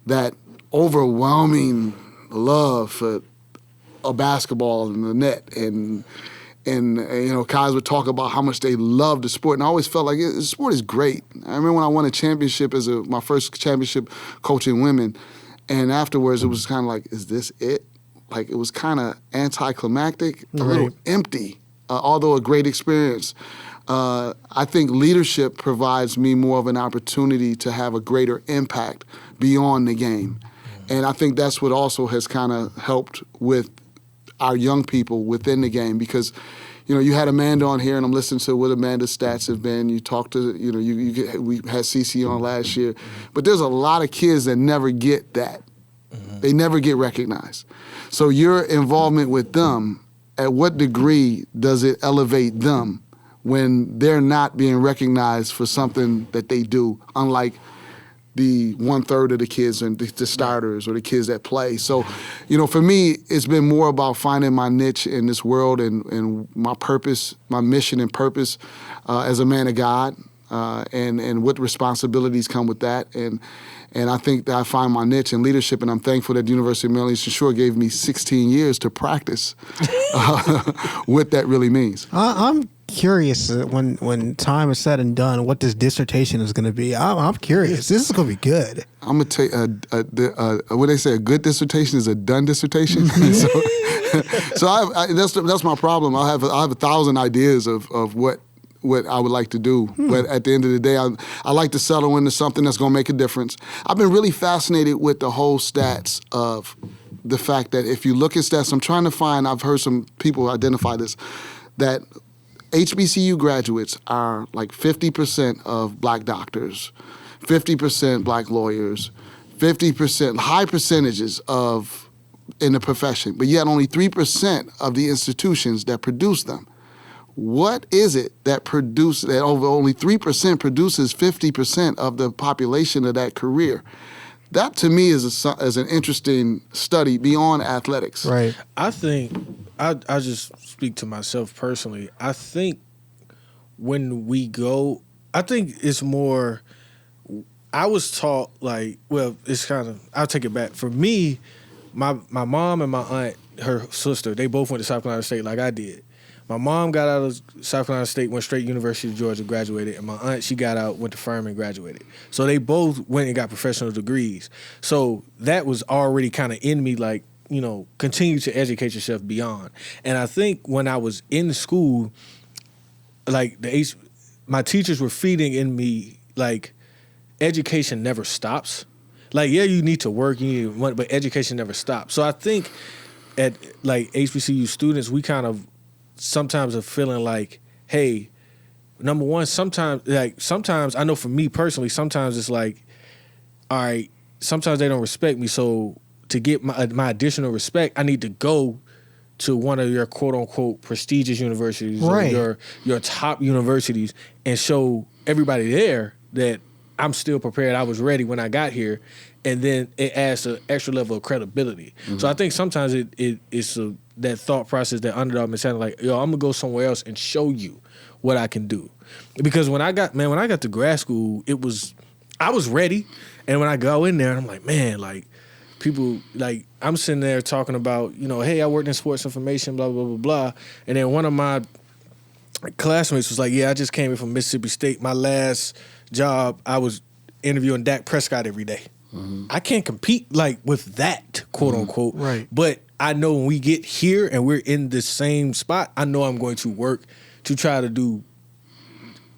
that overwhelming love for a basketball and the net. And you know, guys would talk about how much they loved the sport. And I always felt like the sport is great. I remember when I won a championship my first championship coaching women, and afterwards it was kind of like, is this it? Like, it was kind of anticlimactic, a little empty, although a great experience. I think leadership provides me more of an opportunity to have a greater impact beyond the game. And I think that's what also has kind of helped with our young people within the game, because you had Amanda on here, and I'm listening to what Amanda's stats have been. You talked to, we had CC on last year. But there's a lot of kids that never get that. They never get recognized. So your involvement with them, at what degree does it elevate them when they're not being recognized for something that they do, unlike the 1/3 of the kids and the starters or the kids that play? So, for me, it's been more about finding my niche in this world and my purpose, my mission and purpose as a man of God, and what responsibilities come with that. And I think that I find my niche in leadership, and I'm thankful that the University of Maryland Eastern Shore gave me 16 years to practice what that really means. I'm curious when time is said and done, what this dissertation is going to be. I'm curious. This is going to be good. I'm going to tell what they say, a good dissertation is a done dissertation. So that's my problem. I have 1,000 ideas of what I would like to do. But at the end of the day, I like to settle into something that's going to make a difference. I've been really fascinated with the whole stats of the fact that if you look at stats, I'm trying to find, I've heard some people identify this, that HBCU graduates are like 50% of black doctors, 50% black lawyers, 50%, high percentages in the profession, but yet only 3% of the institutions that produce them. What is it that only 3% produces 50% of the population of that career? That to me is an interesting study beyond athletics. Right. I think I just speak to myself personally. I think when we go, I think it's more. I was taught it's kind of. I'll take it back. For me, my mom and my aunt, her sister, they both went to South Carolina State like I did. My mom got out of South Carolina State, went straight to University of Georgia, graduated, and my aunt, she got out, went to Furman, graduated. So they both went and got professional degrees. So that was already kind of in me, continue to educate yourself beyond. And I think when I was in school, my teachers were feeding in me, education never stops. You need to work, but education never stops. So I think at HBCU students, we kind of sometimes are feeling like, hey, number one, sometimes I know for me personally, sometimes it's like, all right, sometimes they don't respect me. So to get my additional respect, I need to go to one of your quote unquote prestigious universities, right, or your top universities, and show everybody there that I'm still prepared. I was ready when I got here. And then it adds an extra level of credibility. Mm-hmm. So I think sometimes it's that thought process, that underdog mentality, I'm gonna go somewhere else and show you what I can do. Because when I got to grad school, I was ready, and when I go in there, I'm like, man, people, I'm sitting there talking about, hey, I worked in sports information, blah blah blah blah, and then one of my classmates was like, yeah, I just came in from Mississippi State. My last job, I was interviewing Dak Prescott every day. Mm-hmm. I can't compete with that, quote unquote. Right. But I know when we get here and we're in the same spot, I know I'm going to work to try to do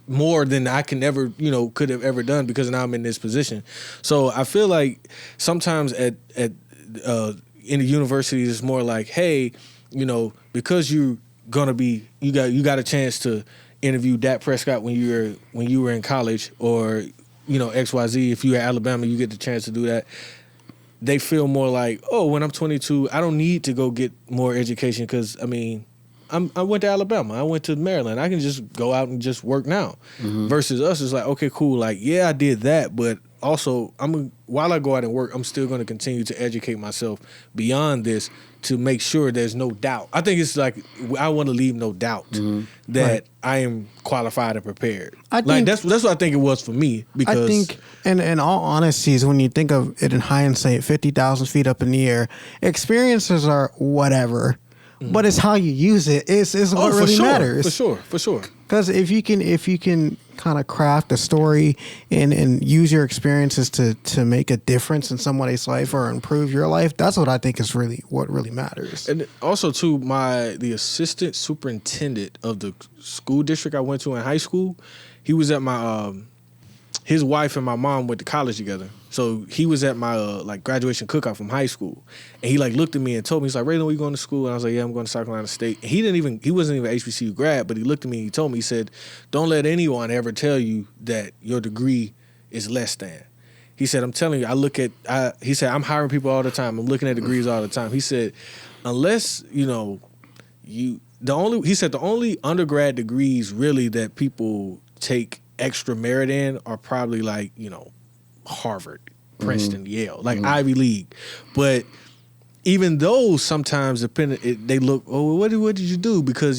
more than I can ever, could have ever done, because now I'm in this position. So I feel like sometimes in the universities, it's more like, hey, because you're gonna be, you got a chance to interview Dak Prescott when you were in college, or XYZ, if you're at Alabama, you get the chance to do that. They feel more like, oh, when I'm 22, I don't need to go get more education, because, I went to Alabama, I went to Maryland, I can just go out and just work now. Mm-hmm. Versus us, it's like, okay, cool, yeah, I did that, but also, while I go out and work, I'm still going to continue to educate myself beyond this to make sure there's no doubt. I think it's I want to leave no doubt that I am qualified and prepared. That's what I think it was for me. Because I think, in all honesty, is when you think of it in hindsight, 50,000 feet up in the air, experiences are whatever. But it's how you use it. It's what really matters. For sure. Because if you can kind of craft a story and use your experiences to make a difference in somebody's life or improve your life, that's what I think is what really matters. And also too, the assistant superintendent of the school district I went to in high school, he was at my his wife and my mom went to college together. So he was at my like graduation cookout from high school, and he like looked at me and told me, he's like, Ralan, where you going to school? And I was like, yeah, I'm going to South Carolina State. And he wasn't even an HBCU grad, but he looked at me and he told me, he said, don't let anyone ever tell you that your degree is less than. He said, I'm telling you, he said, I'm hiring people all the time. I'm looking at degrees all the time. He said, unless, the only undergrad degrees really that people take extra merit in are probably like, Harvard, Princeton, Yale, like Ivy League. But even those sometimes they look, oh, what did you do? Because,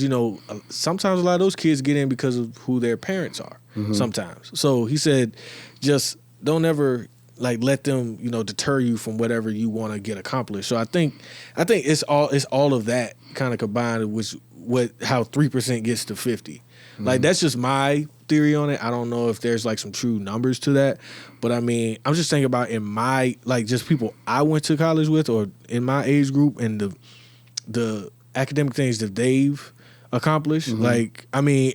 sometimes a lot of those kids get in because of who their parents are sometimes. So he said, just don't ever like let them, deter you from whatever you want to get accomplished. So I think it's all of that kind of combined with how 3% gets to 50. Like that's just my theory on it. I don't know if there's like some true numbers to that, but I mean, I'm just thinking about in my like just people I went to college with or in my age group and the academic things that they've accomplished. Like, I mean,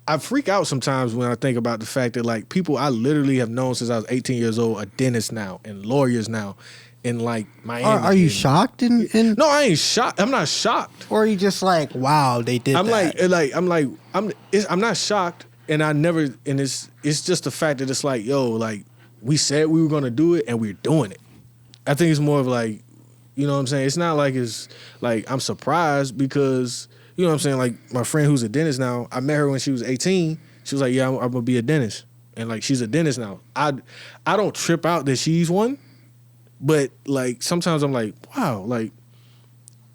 I freak out sometimes when I think about the fact that like people I literally have known since I was 18 years old are dentists now and lawyers now. In like Miami. Are you shocked? No, I ain't shocked. I'm not shocked. Or are you just like, wow, they did that? I'm not shocked, and I never. And it's just the fact that it's like, yo, like we said we were gonna do it, and we're doing it. I think it's more of like, you know what I'm saying. It's not like it's like I'm surprised because you know what I'm saying. Like my friend who's a dentist now, I met her when she was 18. She was like, yeah, I'm gonna be a dentist, and like she's a dentist now. I don't trip out that she's one. But, like, sometimes I'm like, wow, like,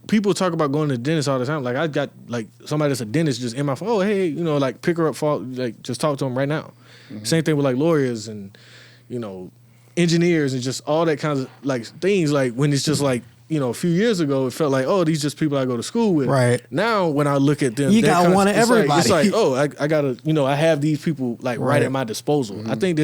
people talk about going to the dentist all the time. Like, I got, like, somebody that's a dentist just in my phone. Oh, hey, like, pick her up, like, just talk to them right now. Same thing with, like, lawyers and, engineers and just all that kinds of, like, things. Like, when it's just, like, a few years ago, it felt like, oh, these just people I go to school with. Right. Now, when I look at them. You got one of everybody. It's like, oh, I got to, I have these people, like, right at my disposal. I think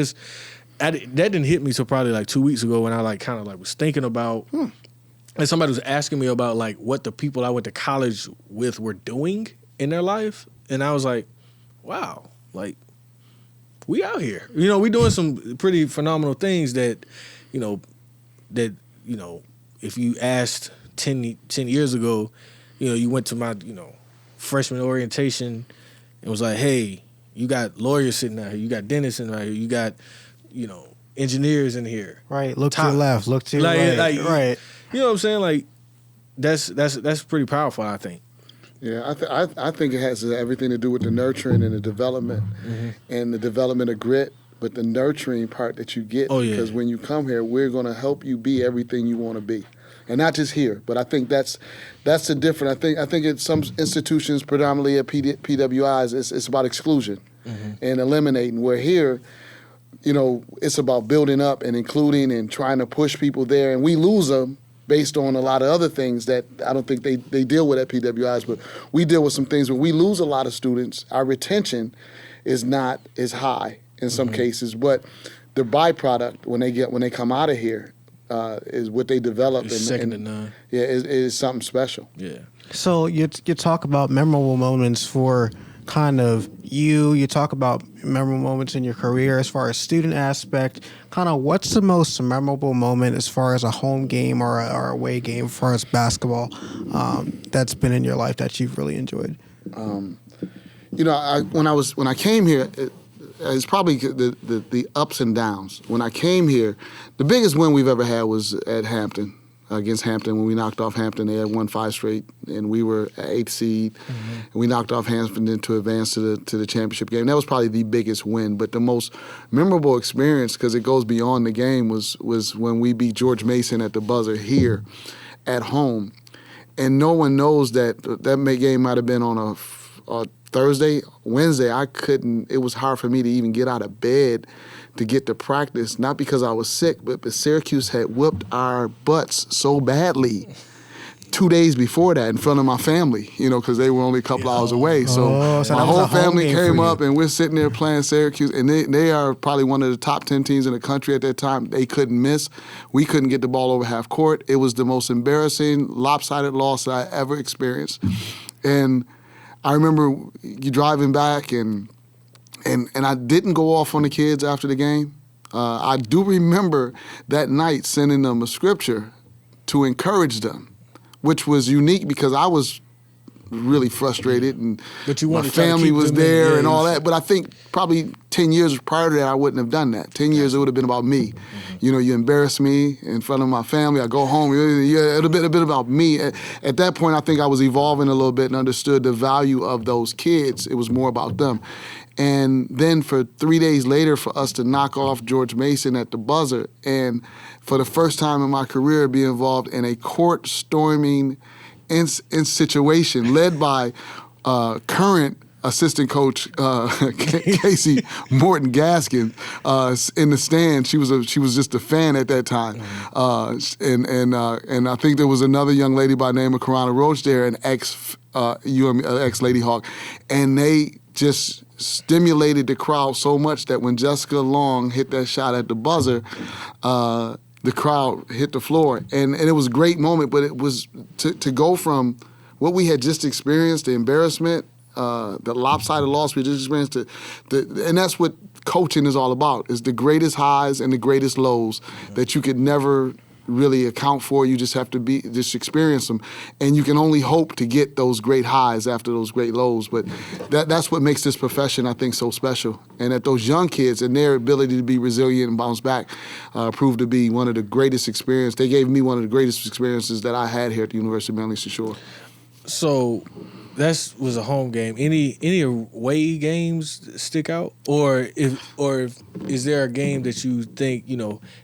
that didn't hit me till probably like 2 weeks ago when I like kind of like was thinking about and somebody was asking me about like what the people I went to college with were doing in their life, and I was like, wow, like we out here, we doing some pretty phenomenal things that if you asked 10 years ago, you went to my freshman orientation and was like, hey, you got lawyers sitting out here, you got dentists in out here, you got engineers in here. Right. Look to your left. Look to your right. Right. You know what I'm saying? Like, that's pretty powerful, I think. Yeah, I think it has everything to do with the nurturing and the development and the development of grit, but the nurturing part that you get. Oh, yeah. Because when you come here, we're going to help you be everything you want to be. And not just here, but I think that's the different. I think at some institutions, predominantly at PWIs, it's about exclusion and eliminating. Where here, it's about building up and including and trying to push people there. And we lose them based on a lot of other things that I don't think they deal with at PWIs. But we deal with some things where we lose a lot of students. Our retention is not as high in some cases. But the byproduct when they come out of here is what they develop. It's second to none. Yeah, is something special. Yeah. So you talk about memorable moments for kind of you talk about memorable moments in your career as far as student aspect. Kind of what's the most memorable moment as far as a home game or a away game as far as basketball that's been in your life that you've really enjoyed? When I came here, it's probably the ups and downs. When I came here, the biggest win we've ever had was at Hampton. Against Hampton, when we knocked off Hampton, they had won 5 straight, and we were at 8th seed. And we knocked off Hampton to advance to the championship game. That was probably the biggest win. But the most memorable experience, because it goes beyond the game, was when we beat George Mason at the buzzer here at home. And no one knows that game might have been on a Thursday. Wednesday, it was hard for me to even get out of bed to get to practice, not because I was sick, but Syracuse had whipped our butts so badly 2 days before that in front of my family, because they were only a couple hours away. So my whole family came up, and we're sitting there playing Syracuse, and they are probably one of the top 10 teams in the country at that time. They couldn't miss. We couldn't get the ball over half court. It was the most embarrassing, lopsided loss that I ever experienced. And I remember you driving back, and I didn't go off on the kids after the game. I do remember that night sending them a scripture to encourage them, which was unique because I was really frustrated and But you my wanted to try to family keep was them in, there yeah, and all you- that. But I think probably 10 years prior to that, I wouldn't have done that. 10 years, it would have been about me. You know, you embarrass me in front of my family. I go home. Yeah, it'll be a bit about me. At that point, I think I was evolving a little bit and understood the value of those kids. It was more about them. And then for 3 days later, for us to knock off George Mason at the buzzer, and for the first time in my career, be involved in a court storming in situation led by current assistant coach Casey Morton Gaskin in the stand. She was just a fan at that time, and I think there was another young lady by the name of Karana Roach there, an ex Lady Hawk, and they just stimulated the crowd so much that when Jessica Long hit that shot at the buzzer, the crowd hit the floor. And it was a great moment, but it was to go from what we had just experienced, the embarrassment, the lopsided loss we just experienced, and that's what coaching is all about, is the greatest highs and the greatest lows that you could never really account for. You just have to just experience them, and you can only hope to get those great highs after those great lows. But that's what makes this profession, I think, so special. And that those young kids and their ability to be resilient and bounce back proved to be one of the greatest experiences. They gave me one of the greatest experiences that I had here at the University of Maryland Shore. So that was a home game. Any away games stick out, or is there a game that you think,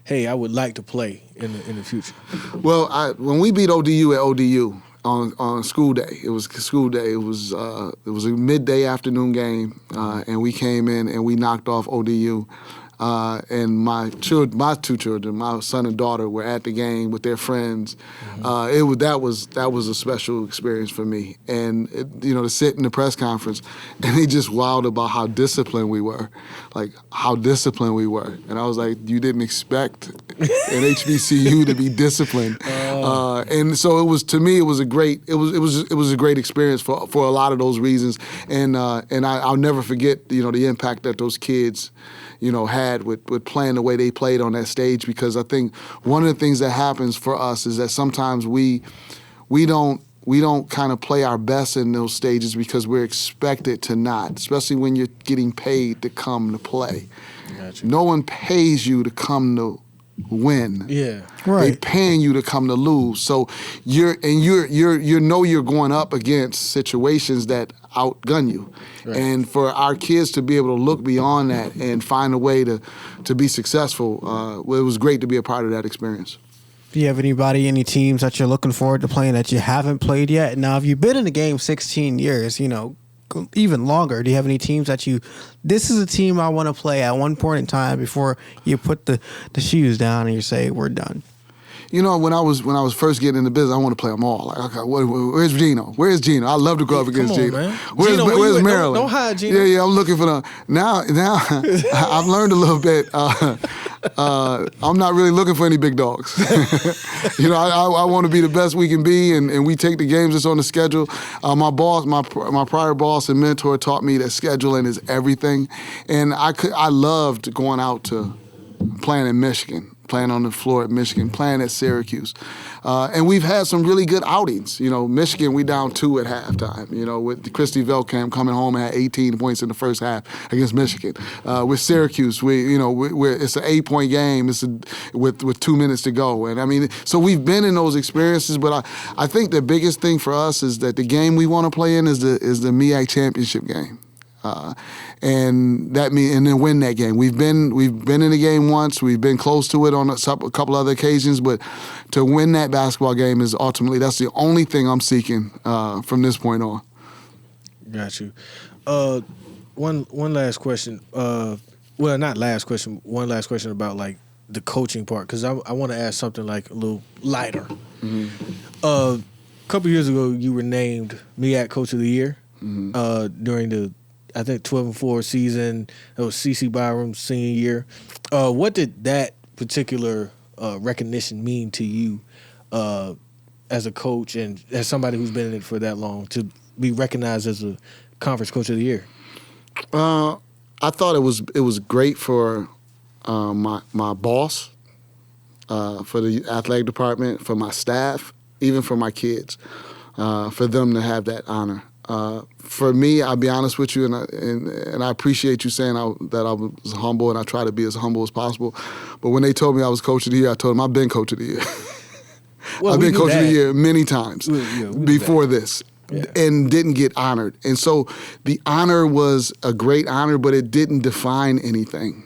hey, I would like to play in the future? Well, when we beat ODU at ODU on school day, it was school day. It was a midday afternoon game, and we came in and we knocked off ODU. And my two children, my son and daughter, were at the game with their friends. That was a special experience for me. And to sit in the press conference, and they just wowed about how disciplined we were, And I was like, you didn't expect an HBCU to be disciplined. And so it was, to me, it was a great experience for a lot of those reasons. And I'll never forget the impact that those kids had with playing the way they played on that stage, because I think one of the things that happens for us is that sometimes we don't kind of play our best in those stages because we're expected to not, especially when you're getting paid to come to play. Gotcha. No one pays you to come to win. Yeah. Right. They paying you to come to lose. So you're going up against situations that outgun you. Right. And for our kids to be able to look beyond that and find a way to be successful, it was great to be a part of that experience. Do you have any teams that you're looking forward to playing that you haven't played yet? Now, if you've been in the game 16 years, even longer, do you have any teams that this is a team I want to play at one point in time before you put the shoes down and you say, we're done? When I was first getting into business, I want to play them all. Like, okay, where's Gino? Where's Gino? I love to go up against Gino. Man. Where's Maryland? Don't hide Gino. Yeah, I'm looking for them. Now I've learned a little bit. I'm not really looking for any big dogs. I want to be the best we can be, and we take the games that's on the schedule. My prior boss and mentor taught me that scheduling is everything, and I loved going out to playing in Michigan, playing on the floor at Michigan, playing at Syracuse. And we've had some really good outings. Michigan, we down 2 at halftime, with Christy Velkamp coming home and had 18 points in the first half against Michigan. With Syracuse, it's an 8-point game with 2 minutes to go. And so we've been in those experiences, but I think the biggest thing for us is that the game we want to play in is the MEAC championship game. And then win that game. We've been in the game once. We've been close to it on a couple other occasions, but to win that basketball game is ultimately, that's the only thing I'm seeking from this point on. Got you. One last question. Well, not last question. One last question about like the coaching part, because I want to ask something like a little lighter. Mm-hmm. A couple years ago, you were named MEAC Coach of the Year during the, I think, 12-4 season. That was CeCe Byram's senior year. What did that particular recognition mean to you as a coach and as somebody who's been in it for that long, to be recognized as a conference coach of the year? I thought it was great for my boss, for the athletic department, for my staff, even for my kids, for them to have that honor. For me, I'll be honest with you, and I appreciate you saying that I was humble, and I try to be as humble as possible. But when they told me I was coach of the year, I told them I've been coach of the year. Well, I've been coach of the year many times before this. Yeah. And didn't get honored. And so the honor was a great honor, but it didn't define anything.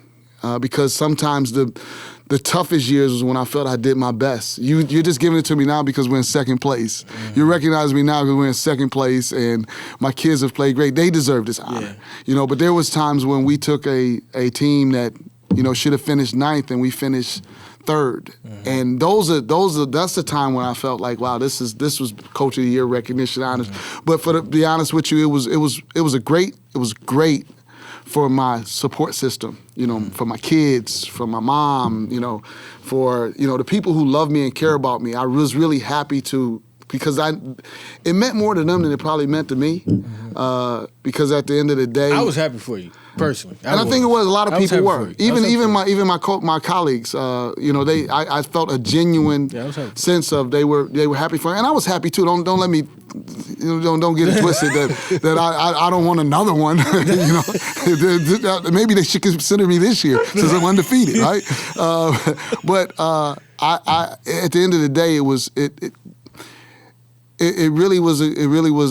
Because sometimes the toughest years was when I felt I did my best. You're just giving it to me now because we're in second place. Mm-hmm. You recognize me now because we're in second place and my kids have played great. They deserve this honor. Yeah. But there was times when we took a team that, should have finished ninth and we finished third. Mm-hmm. And that's the time when I felt like, wow, this was Coach of the Year recognition honors. Mm-hmm. But to be honest with you, it was great for my support system, for my kids, for my mom, for the people who love me and care about me. I was really happy because it meant more to them than it probably meant to me. Mm-hmm. Because at the end of the day, I was happy for you personally, I think it was a lot of people were. Even my colleagues, I felt a genuine sense of they were happy for me, and I was happy too. Don't let me. Don't get it twisted that I don't want another one. Maybe they should consider me this year since I'm undefeated, right? But I at the end of the day, it really was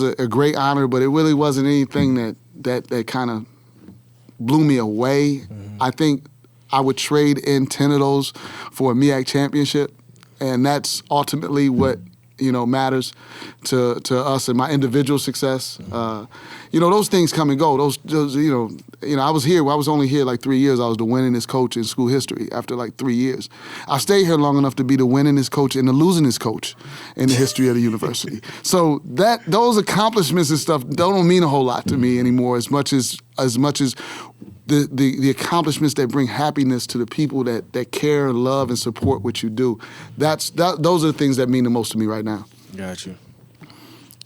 a great honor, but it really wasn't anything that kind of blew me away. Mm-hmm. I think I would trade in 10 of those for a MEAC championship, and that's ultimately what matters to us and my individual success. Those things come and go. Those I was only here like 3 years. I was the winningest coach in school history after like 3 years. I stayed here long enough to be the winningest coach and the losingest coach in the history of the university. So those accomplishments and stuff don't mean a whole lot to me anymore as much as the accomplishments that bring happiness to the people that care, love, and support what you do. Those are the things that mean the most to me right now. Got you.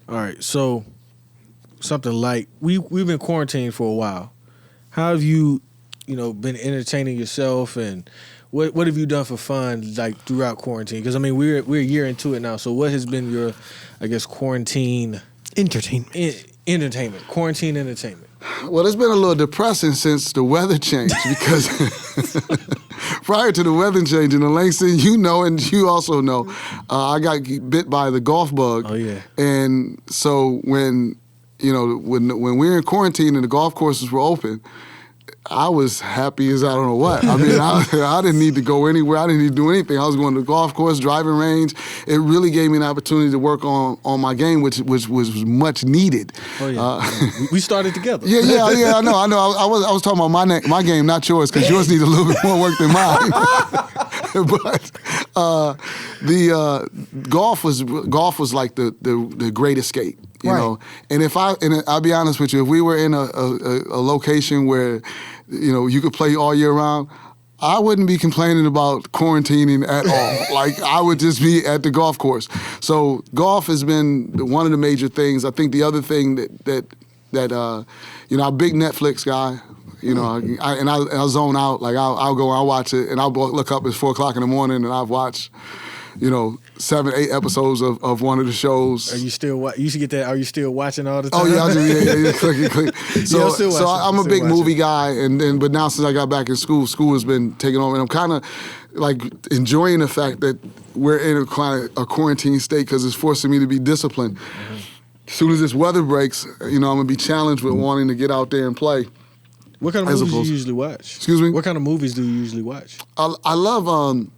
All right, so something like we've been quarantined for a while. How have you, been entertaining yourself, and what have you done for fun like throughout quarantine? Because we're a year into it now. So what has been your, quarantine entertainment? Quarantine entertainment. Well, it's been a little depressing since the weather changed because prior to the weather changing, in Langston, and you also know, I got bit by the golf bug. Oh yeah. And so when we were in quarantine and the golf courses were open, I was happy as I don't know what. I didn't need to go anywhere. I didn't need to do anything. I was going to the golf course, driving range. It really gave me an opportunity to work on my game, which was much needed. Oh yeah, we started together. Yeah. I know. I was talking about my game, not yours, because yours needs a little bit more work than mine. But the golf was like the great escape. You know, and I'll be honest with you, if we were in a location where, you could play all year round, I wouldn't be complaining about quarantining at all. Like, I would just be at the golf course. So golf has been one of the major things. I think the other thing that I'm a big Netflix guy. I'll zone out. Like, I'll go, I'll watch it, and I'll look up, it's 4 o'clock in the morning, and I've watched 7, 8 episodes of one of the shows. Are you still? You should get that. Are you still watching all the time? Oh yeah, click. So I'm a big movie guy, but now since I got back in school has been taking over, and I'm kind of like enjoying the fact that we're in a quarantine state because it's forcing me to be disciplined. Mm-hmm. As soon as this weather breaks, I'm gonna be challenged with wanting to get out there and play. What kind of movies do you usually watch? Excuse me? What kind of movies do you usually watch? I love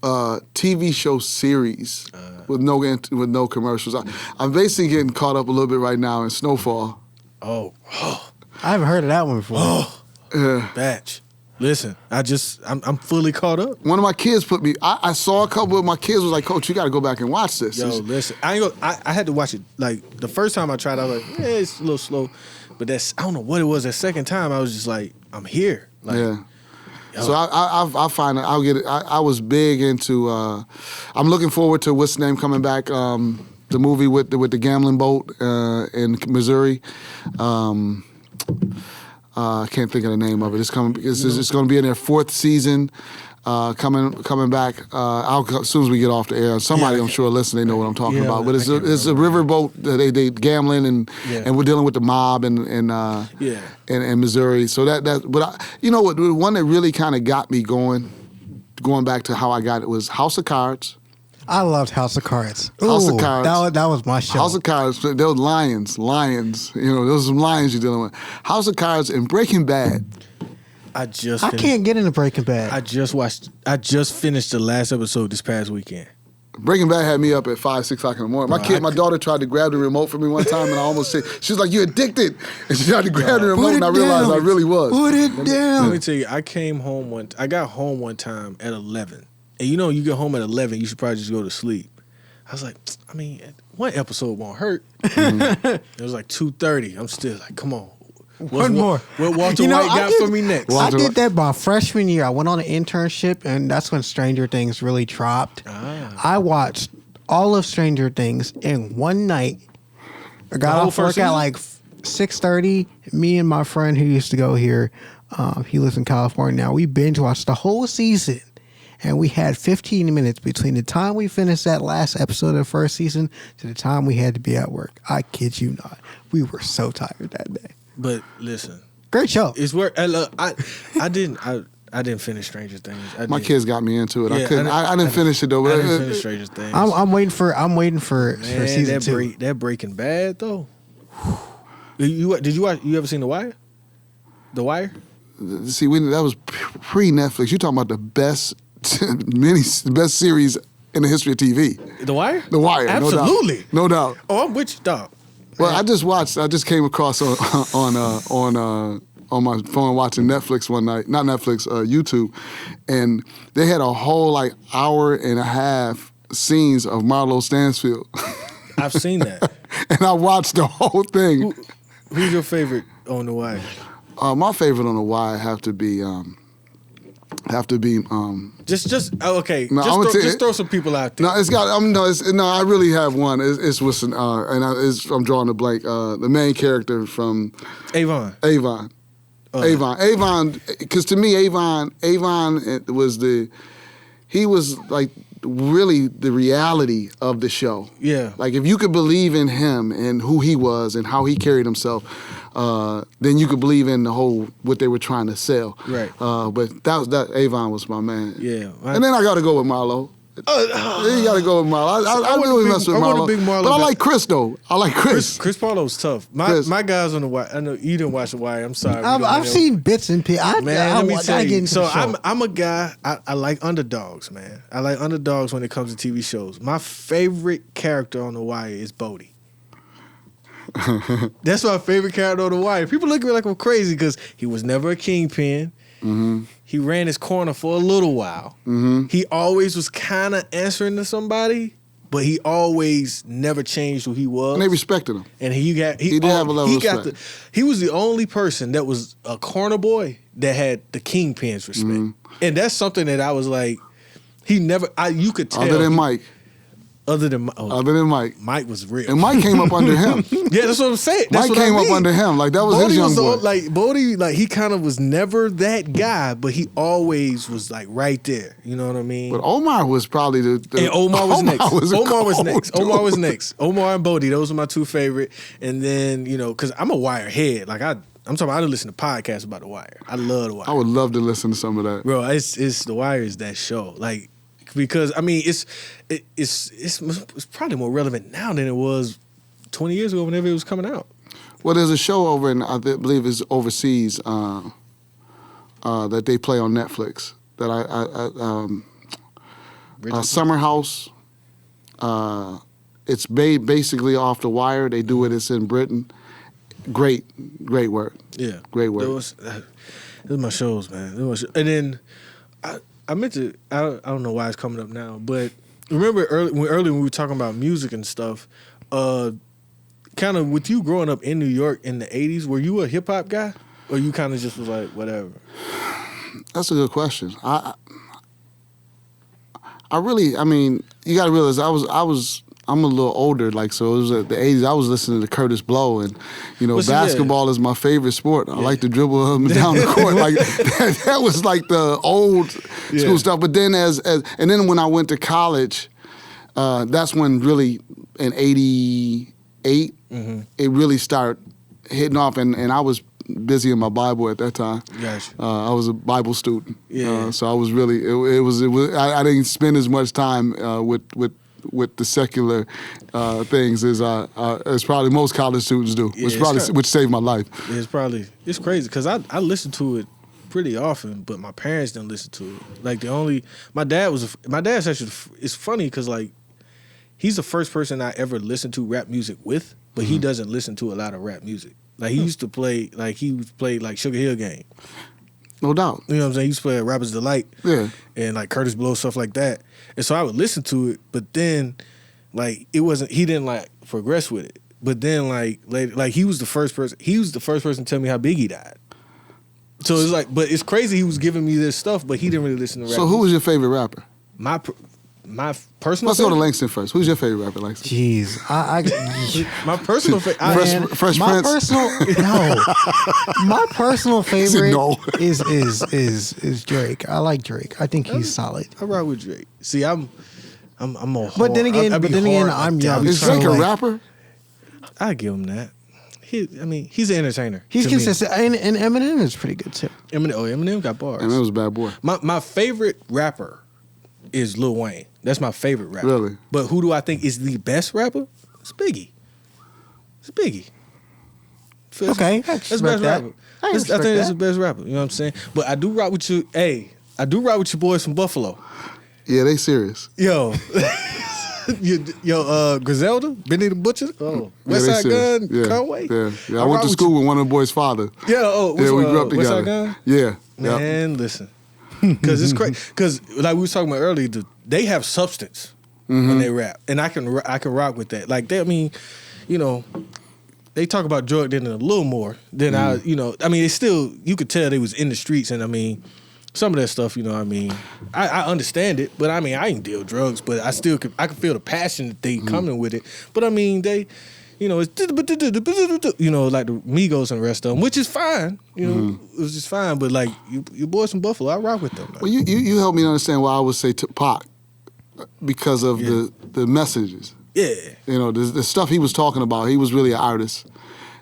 TV show series with no commercials. I'm basically getting caught up a little bit right now in Snowfall. Oh. I haven't heard of that one before. Batch. Listen, I'm fully caught up. One of my kids put me. I saw a couple of my kids was like, "Coach, you got to go back and watch this." Yo, listen, I had to watch it. Like the first time I tried, I was like, "Yeah, it's a little slow," but I don't know what it was. That second time, I was just like, "I'm here." Like, yeah. So I find that I'll get it. I was big into. I'm looking forward to what's the name coming back. The movie with the gambling boat in Missouri. I can't think of the name of it. It's coming. It's going to be in their 4th season. Coming back. As soon as we get off the air, somebody I'm sure listening, they know what I'm talking about. But it's a riverboat. They gambling and we're dealing with the mob in Missouri. So you know what? The one that really kind of got me going back to how I got it was House of Cards. I loved House of Cards. House of Cards. That was my show. House of Cards. There were lions. You know, those are some lions you're dealing with. House of Cards and Breaking Bad. I can't get into Breaking Bad. I just finished the last episode this past weekend. Breaking Bad had me up at 5, 6 o'clock in the morning. My daughter tried to grab the remote from me one time, and I almost said, she was like, "You're addicted," and she tried to grab the remote, and I realized I really was. Put it down. Let me tell you, I got home one time at 11, and you know, you get home at 11, you should probably just go to sleep. I was like, I mean, one episode won't hurt. It was like 2:30. I'm still like, come on. One more. What Walter White got for me next? I did that my freshman year. I went on an internship, and that's when Stranger Things really dropped. I watched all of Stranger Things in one night. I got off work at like 6:30. Me and my friend who used to go here, he lives in California now, we binge watched the whole season. And we had 15 minutes between the time we finished that last episode of the first season to the time we had to be at work. I kid you not. We were so tired that day. But listen, great show. It's where I didn't finish Stranger Things. My kids got me into it. I didn't finish it though. I didn't finish Stranger Things. I'm waiting for season 2. That Breaking Bad though. Did you watch? You ever seen The Wire? The Wire. See, that was pre-Netflix. You're talking about the best series in the history of TV. The Wire. The Wire. Absolutely. No doubt. Oh, I'm with you, dog. Well, I just came across on my phone watching Netflix one night. Not Netflix, YouTube. And they had a whole like hour and a half scenes of Marlo Stansfield. I've seen that. And I watched the whole thing. Who's your favorite on The Wire? My favorite on The Wire have to be okay. No, just throw some people out there. No, it's got. I really have one. It's with I'm drawing a blank. The main character from Avon. Avon. Because to me, Avon he was like really the reality of the show. Yeah. Like if you could believe in him and who he was and how he carried himself, then you could believe in the whole what they were trying to sell. Right. But that Avon was my man. Yeah. And then I got to go with Marlo. You got to go with Marlo. I really mess with Marlo. But I like Chris though. I like Chris. Chris Parlo's tough. My guys on The Wire. I know you didn't watch The Wire. I'm sorry. I've seen bits and pieces. Let me tell you. So I'm I'm a guy. I like underdogs, man. I like underdogs when it comes to TV shows. My favorite character on The Wire is Bodie. That's my favorite character on The Wire. People look at me like I'm crazy because he was never a kingpin. Mm-hmm. He ran his corner for a little while. Mm-hmm. He always was kind of answering to somebody, but he always never changed who he was. And they respected him. And he did have a level of respect. He was the only person that was a corner boy that had the kingpin's respect. Mm-hmm. And that's something that I was like, you could tell. Other than Mike. Other than Mike. Mike was real. And Mike came up under him. Yeah, that's what I'm saying. Mike came up under him. Like, that was Bodie his young boy. Bodie, like, he kind of was never that guy, but he always was, like, right there. You know what I mean? But Omar was probably the and Omar was next. Omar was next. Dude. Omar and Bodie, those are my two favorite. And then, because I'm a Wire head. Like, I'm talking about, I listen to podcasts about The Wire. I love The Wire. I would love to listen to some of that. Bro, it's The Wire is that show. Like, because I mean it's probably more relevant now than it was 20 years ago whenever it was coming out. Well, there's a show over in I believe it's overseas that they play on Netflix that Summer House. It's basically off The Wire. They do it. It's in Britain. Great work. Yeah, great work. Those are my shows, man. And then. I meant to. I don't know why it's coming up now, but remember early when we were talking about music and stuff. Kind of with you growing up in New York in the '80s, were you a hip hop guy, or you kind of just was like whatever? That's a good question. I mean, you got to realize I was I'm a little older, like, so it was the 80s. I was listening to Curtis Blow, and basketball is my favorite sport. I like to dribble up and down the court. Like that was like the old school stuff. But then and then when I went to college, that's when really in '88 it really started hitting off, and I was busy in my Bible at that time. Gotcha. I was a Bible student, so I was really it was I didn't spend as much time with the secular things as probably most college students do, which saved my life. It's crazy because I listened to it pretty often, but my parents didn't listen to it. Like my dad's actually, it's funny because like he's the first person I ever listened to rap music with, but he doesn't listen to a lot of rap music. Like he used to play like Sugar Hill Gang. No doubt. You know what I'm saying? He used to play Rapper's Delight. Yeah. And like Curtis Blow, stuff like that. And so I would listen to it, but then like he didn't like progress with it. But then like later, like he was the first person to tell me how Biggie died. So it's like, but it's crazy he was giving me this stuff, but he didn't really listen to rap. So who was your favorite rapper? My personal. Let's go to Langston first. Who's your favorite rapper, Langston? Jeez, my personal favorite. Fresh my Prince. My personal favorite No. is Drake. I like Drake. I think he's solid. I ride with Drake. See, I'm a hard, But then again, I'm young. Is Drake a rapper? I give him that. He's an entertainer. He's to consistent, and Eminem is pretty good too. Eminem got bars. Eminem was a bad boy. My favorite rapper is Lil Wayne. That's my favorite rapper. Really? But who do I think is the best rapper? It's Biggie. Okay, that's the best rapper. I think that's the best rapper. You know what I'm saying? But I do rock with you. Hey, I do rock with your boys from Buffalo. Yeah, they serious. Yo. Griselda, Benny the Butcher, West Side Gun, Conway. Yeah. I went to school with one of the boys' father. We grew up together. West Side Gun? Yeah. Man, listen. Because it's crazy. Because like we were talking about earlier, they have substance when they rap, and I can rock with that. Like they talk about drug dealing a little more than it's still, you could tell they was in the streets, and some of that stuff, I understand it, but I ain't deal drugs, but I can feel the passion that they coming with it. But they, it's like the Migos and the rest of them, which is fine. It was just fine. But like you boys from Buffalo, I rock with them. Well, you helped me understand why I would say Tupac, because of the messages. Yeah. The stuff he was talking about. He was really an artist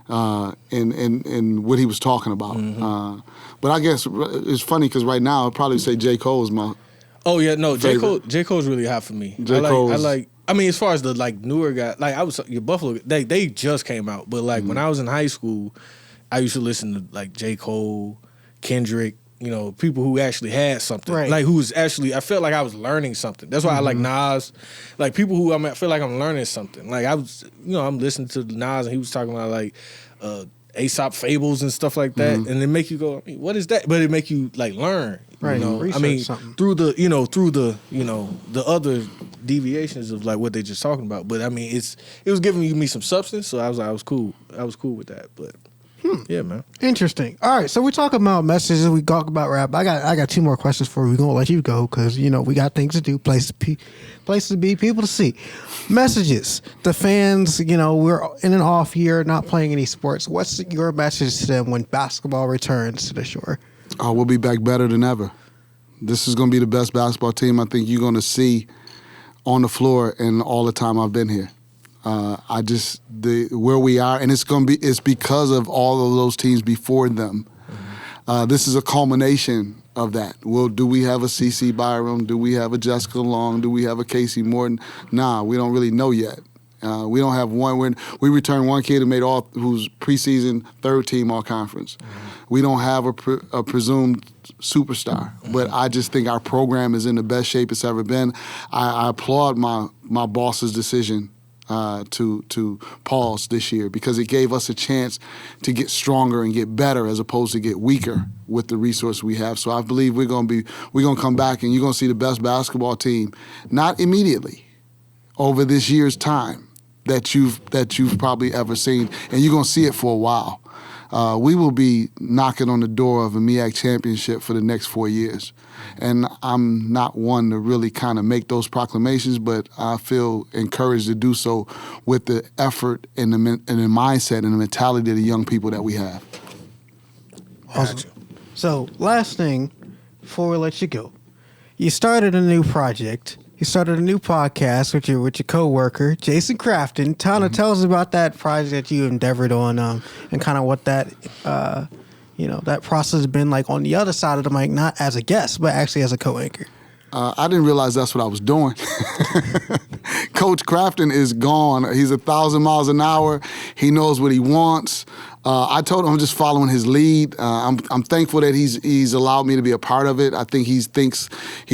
in what he was talking about. But I guess it's funny because right now I'd probably say J. Cole is my. Oh yeah, no, favorite. J. Cole's really hot for me. As far as the like newer guy, like your Buffalo, they just came out. But like when I was in high school, I used to listen to like J. Cole, Kendrick, people who actually had something. Right. Like who was actually, I felt like I was learning something. That's why I like Nas. Like people who I feel like I'm learning something. Like I was, I'm listening to Nas and he was talking about like Aesop fables and stuff like that, and it make you go, what is that? But it make you like learn, right? Something. through the the other deviations of like what they just talking about. But it was giving me some substance, so I was cool with that. But yeah, man, interesting. All right, so we talk about messages, we talk about rap. I got two more questions for you. We're gonna let you go because we got things to do, places to be, people to see. Messages, the fans. We're in an off year, not playing any sports. What's your message to them when basketball returns to the shore? Oh, we'll be back better than ever. This is gonna be the best basketball team I think you're gonna see on the floor in all the time I've been here. Where we are, and it's because of all of those teams before them. This is a culmination of that. Well, do we have a CeCe Byram? Do we have a Jessica Long? Do we have a Casey Morton? Nah, we don't really know yet. We don't have one. We returned one kid who's preseason third team all conference. We don't have a presumed superstar, but I just think our program is in the best shape it's ever been. I applaud my boss's decision to pause this year because it gave us a chance to get stronger and get better as opposed to get weaker with the resources we have. So I believe we're gonna come back and you're gonna see the best basketball team, not immediately, over this year's time that you've probably ever seen, and you're gonna see it for a while. we will be knocking on the door of a MEAC championship for the next 4 years. And I'm not one to really kind of make those proclamations, but I feel encouraged to do so with the effort and the mindset and the mentality of the young people that we have. Awesome. So, last thing before we let you go, you started a new project. You started a new podcast with your coworker, Jason Crafton. Tell us about that project that you endeavored on, and kind of what that that process has been like on the other side of the mic, not as a guest, but actually as a co-anchor. I didn't realize that's what I was doing. Coach Crafton is gone. He's 1,000 miles an hour. He knows what he wants. I told him I'm just following his lead. I'm thankful that he's allowed me to be a part of it. I think he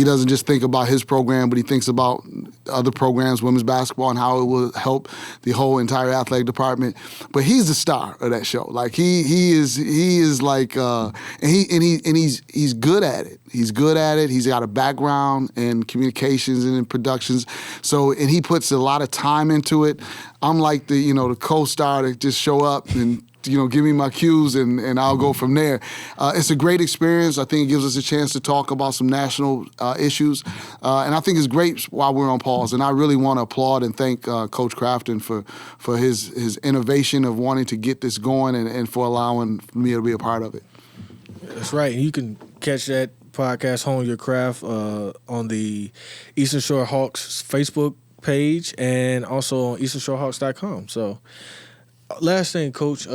doesn't just think about his program, but he thinks about other programs, women's basketball, and how it will help the whole entire athletic department. But he's the star of that show. Like he is like, and he's good at it. He's good at it. He's got a background in communications and in productions. So, and he puts a lot of time into it. I'm like the co-star that just show up and give me my cues and I'll go from there. It's a great experience. I think it gives us a chance to talk about some national issues. And I think it's great while we're on pause. And I really want to applaud and thank Coach Crafton for his innovation of wanting to get this going and for allowing me to be a part of it. That's right. And you can catch that podcast, Hone Your Craft, on the Eastern Shore Hawks Facebook page and also on easternshorehawks.com. So last thing, Coach,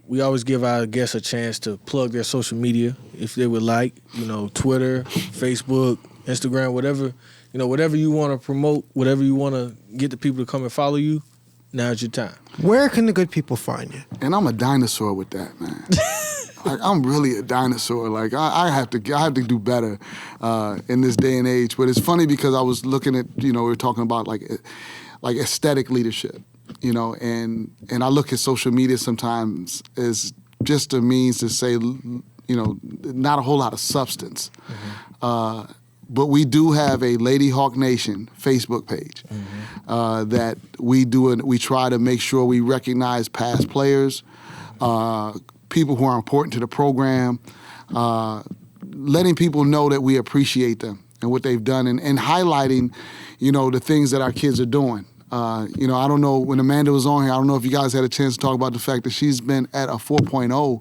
we always give our guests a chance to plug their social media if they would like, Twitter, Facebook, Instagram, whatever you want to promote, whatever you want to get the people to come and follow you, now's your time. Where can the good people find you? And I'm a dinosaur with that, man. Like, I'm really a dinosaur. Like I have to do better in this day and age. But it's funny because I was looking at, we were talking about like aesthetic leadership. And I look at social media sometimes as just a means to say, not a whole lot of substance. Mm-hmm. But we do have a Lady Hawk Nation Facebook page that we try to make sure we recognize past players, people who are important to the program, letting people know that we appreciate them and what they've done and highlighting, the things that our kids are doing. I don't know, when Amanda was on here, I don't know if you guys had a chance to talk about the fact that she's been at a 4.0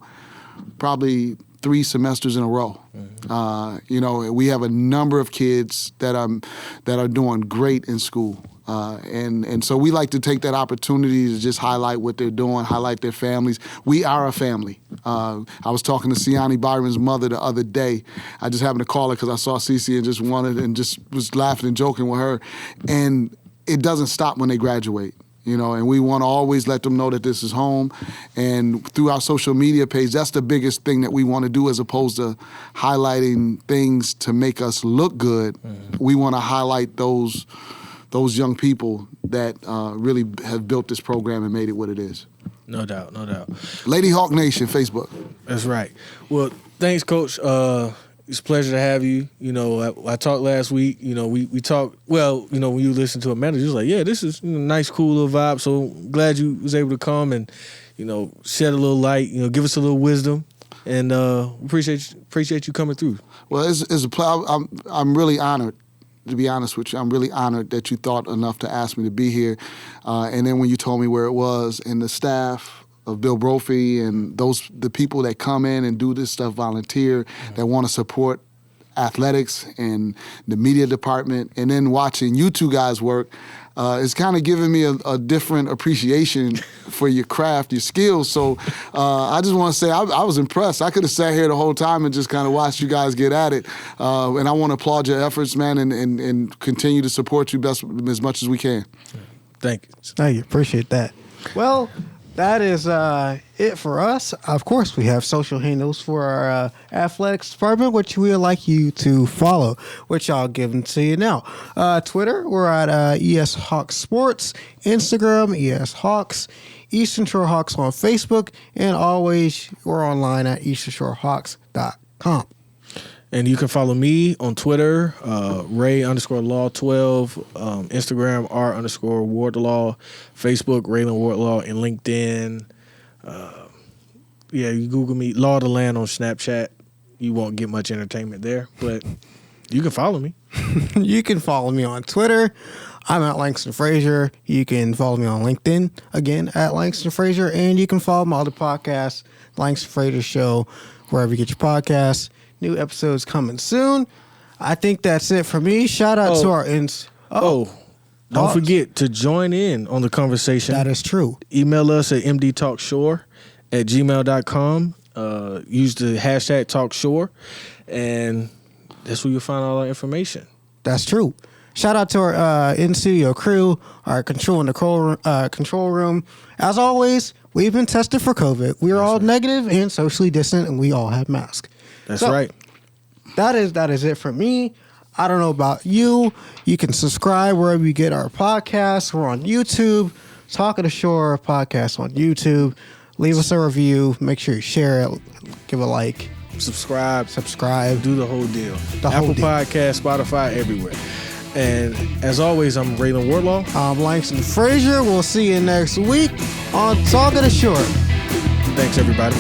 probably 3 semesters in a row. Mm-hmm. We have a number of kids that are doing great in school. And so we like to take that opportunity to just highlight what they're doing, highlight their families. We are a family. I was talking to Siani Byron's mother the other day. I just happened to call her because I saw Cece and just was laughing and joking with her. And it doesn't stop when they graduate, and we want to always let them know that this is home. And through our social media page, that's the biggest thing that we want to do, as opposed to highlighting things to make us look good. Mm-hmm. We want to highlight those young people that really have built this program and made it what it is. No doubt. Lady Hawk Nation, Facebook. That's right. Well, thanks, Coach. It's a pleasure to have you. I talked last week. We talked. Well, when you listen to Amanda, you was like, "Yeah, this is a nice, cool little vibe." So glad you was able to come and, shed a little light. Give us a little wisdom, and appreciate you coming through. Well, it's a pleasure. I'm really honored. To be honest with you, I'm really honored that you thought enough to ask me to be here. And then when you told me where it was, and the staff of Bill Brophy and the people that come in and do this stuff, volunteer, that want to support athletics and the media department, and then watching you two guys work, it's kind of giving me a different appreciation for your craft, your skills. So I just want to say I was impressed. I could have sat here the whole time and just kind of watched you guys get at it. And I want to applaud your efforts, man, and continue to support you as much as we can. Thank you. Thank you. Appreciate that. Well, that is it for us. Of course, we have social handles for our athletics department, which we would like you to follow, which I'll give them to you now. Twitter, we're at ES Hawks Sports. Instagram, ES Hawks. Eastern Shore Hawks on Facebook. And always, we're online at easternshorehawks.com. And you can follow me on Twitter, Ray_Law12, Instagram, R_Wardlaw, Facebook, Ralan Wardlaw, and LinkedIn. Yeah, you Google me, Law of the Land on Snapchat. You won't get much entertainment there, but you can follow me. You can follow me on Twitter. I'm at Langston Frazier. You can follow me on LinkedIn, again, at Langston Frazier. And you can follow my other podcast, Langston Frazier Show, wherever you get your podcasts. New episodes coming soon. I think that's it for me. Shout out to our Don't forget to join in on the conversation. That is true. Email us at mdtalkshore@gmail.com. Use the hashtag TalkShore, and that's where you'll find all our information. That's true. Shout out to our in-studio crew, our control room. As always, we've been tested for COVID. We are all negative and socially distant, and we all have masks. That's right. That is it for me. I don't know about you. You can subscribe wherever you get our podcasts. We're on YouTube. Talking to Shore podcast on YouTube. Leave us a review. Make sure you share it. Give a like. Subscribe. Do the whole deal. Apple Podcast, Spotify, everywhere. And as always, I'm Ralan Wardlaw. I'm Langston Frazier. We'll see you next week on Talking to Shore. Thanks, everybody.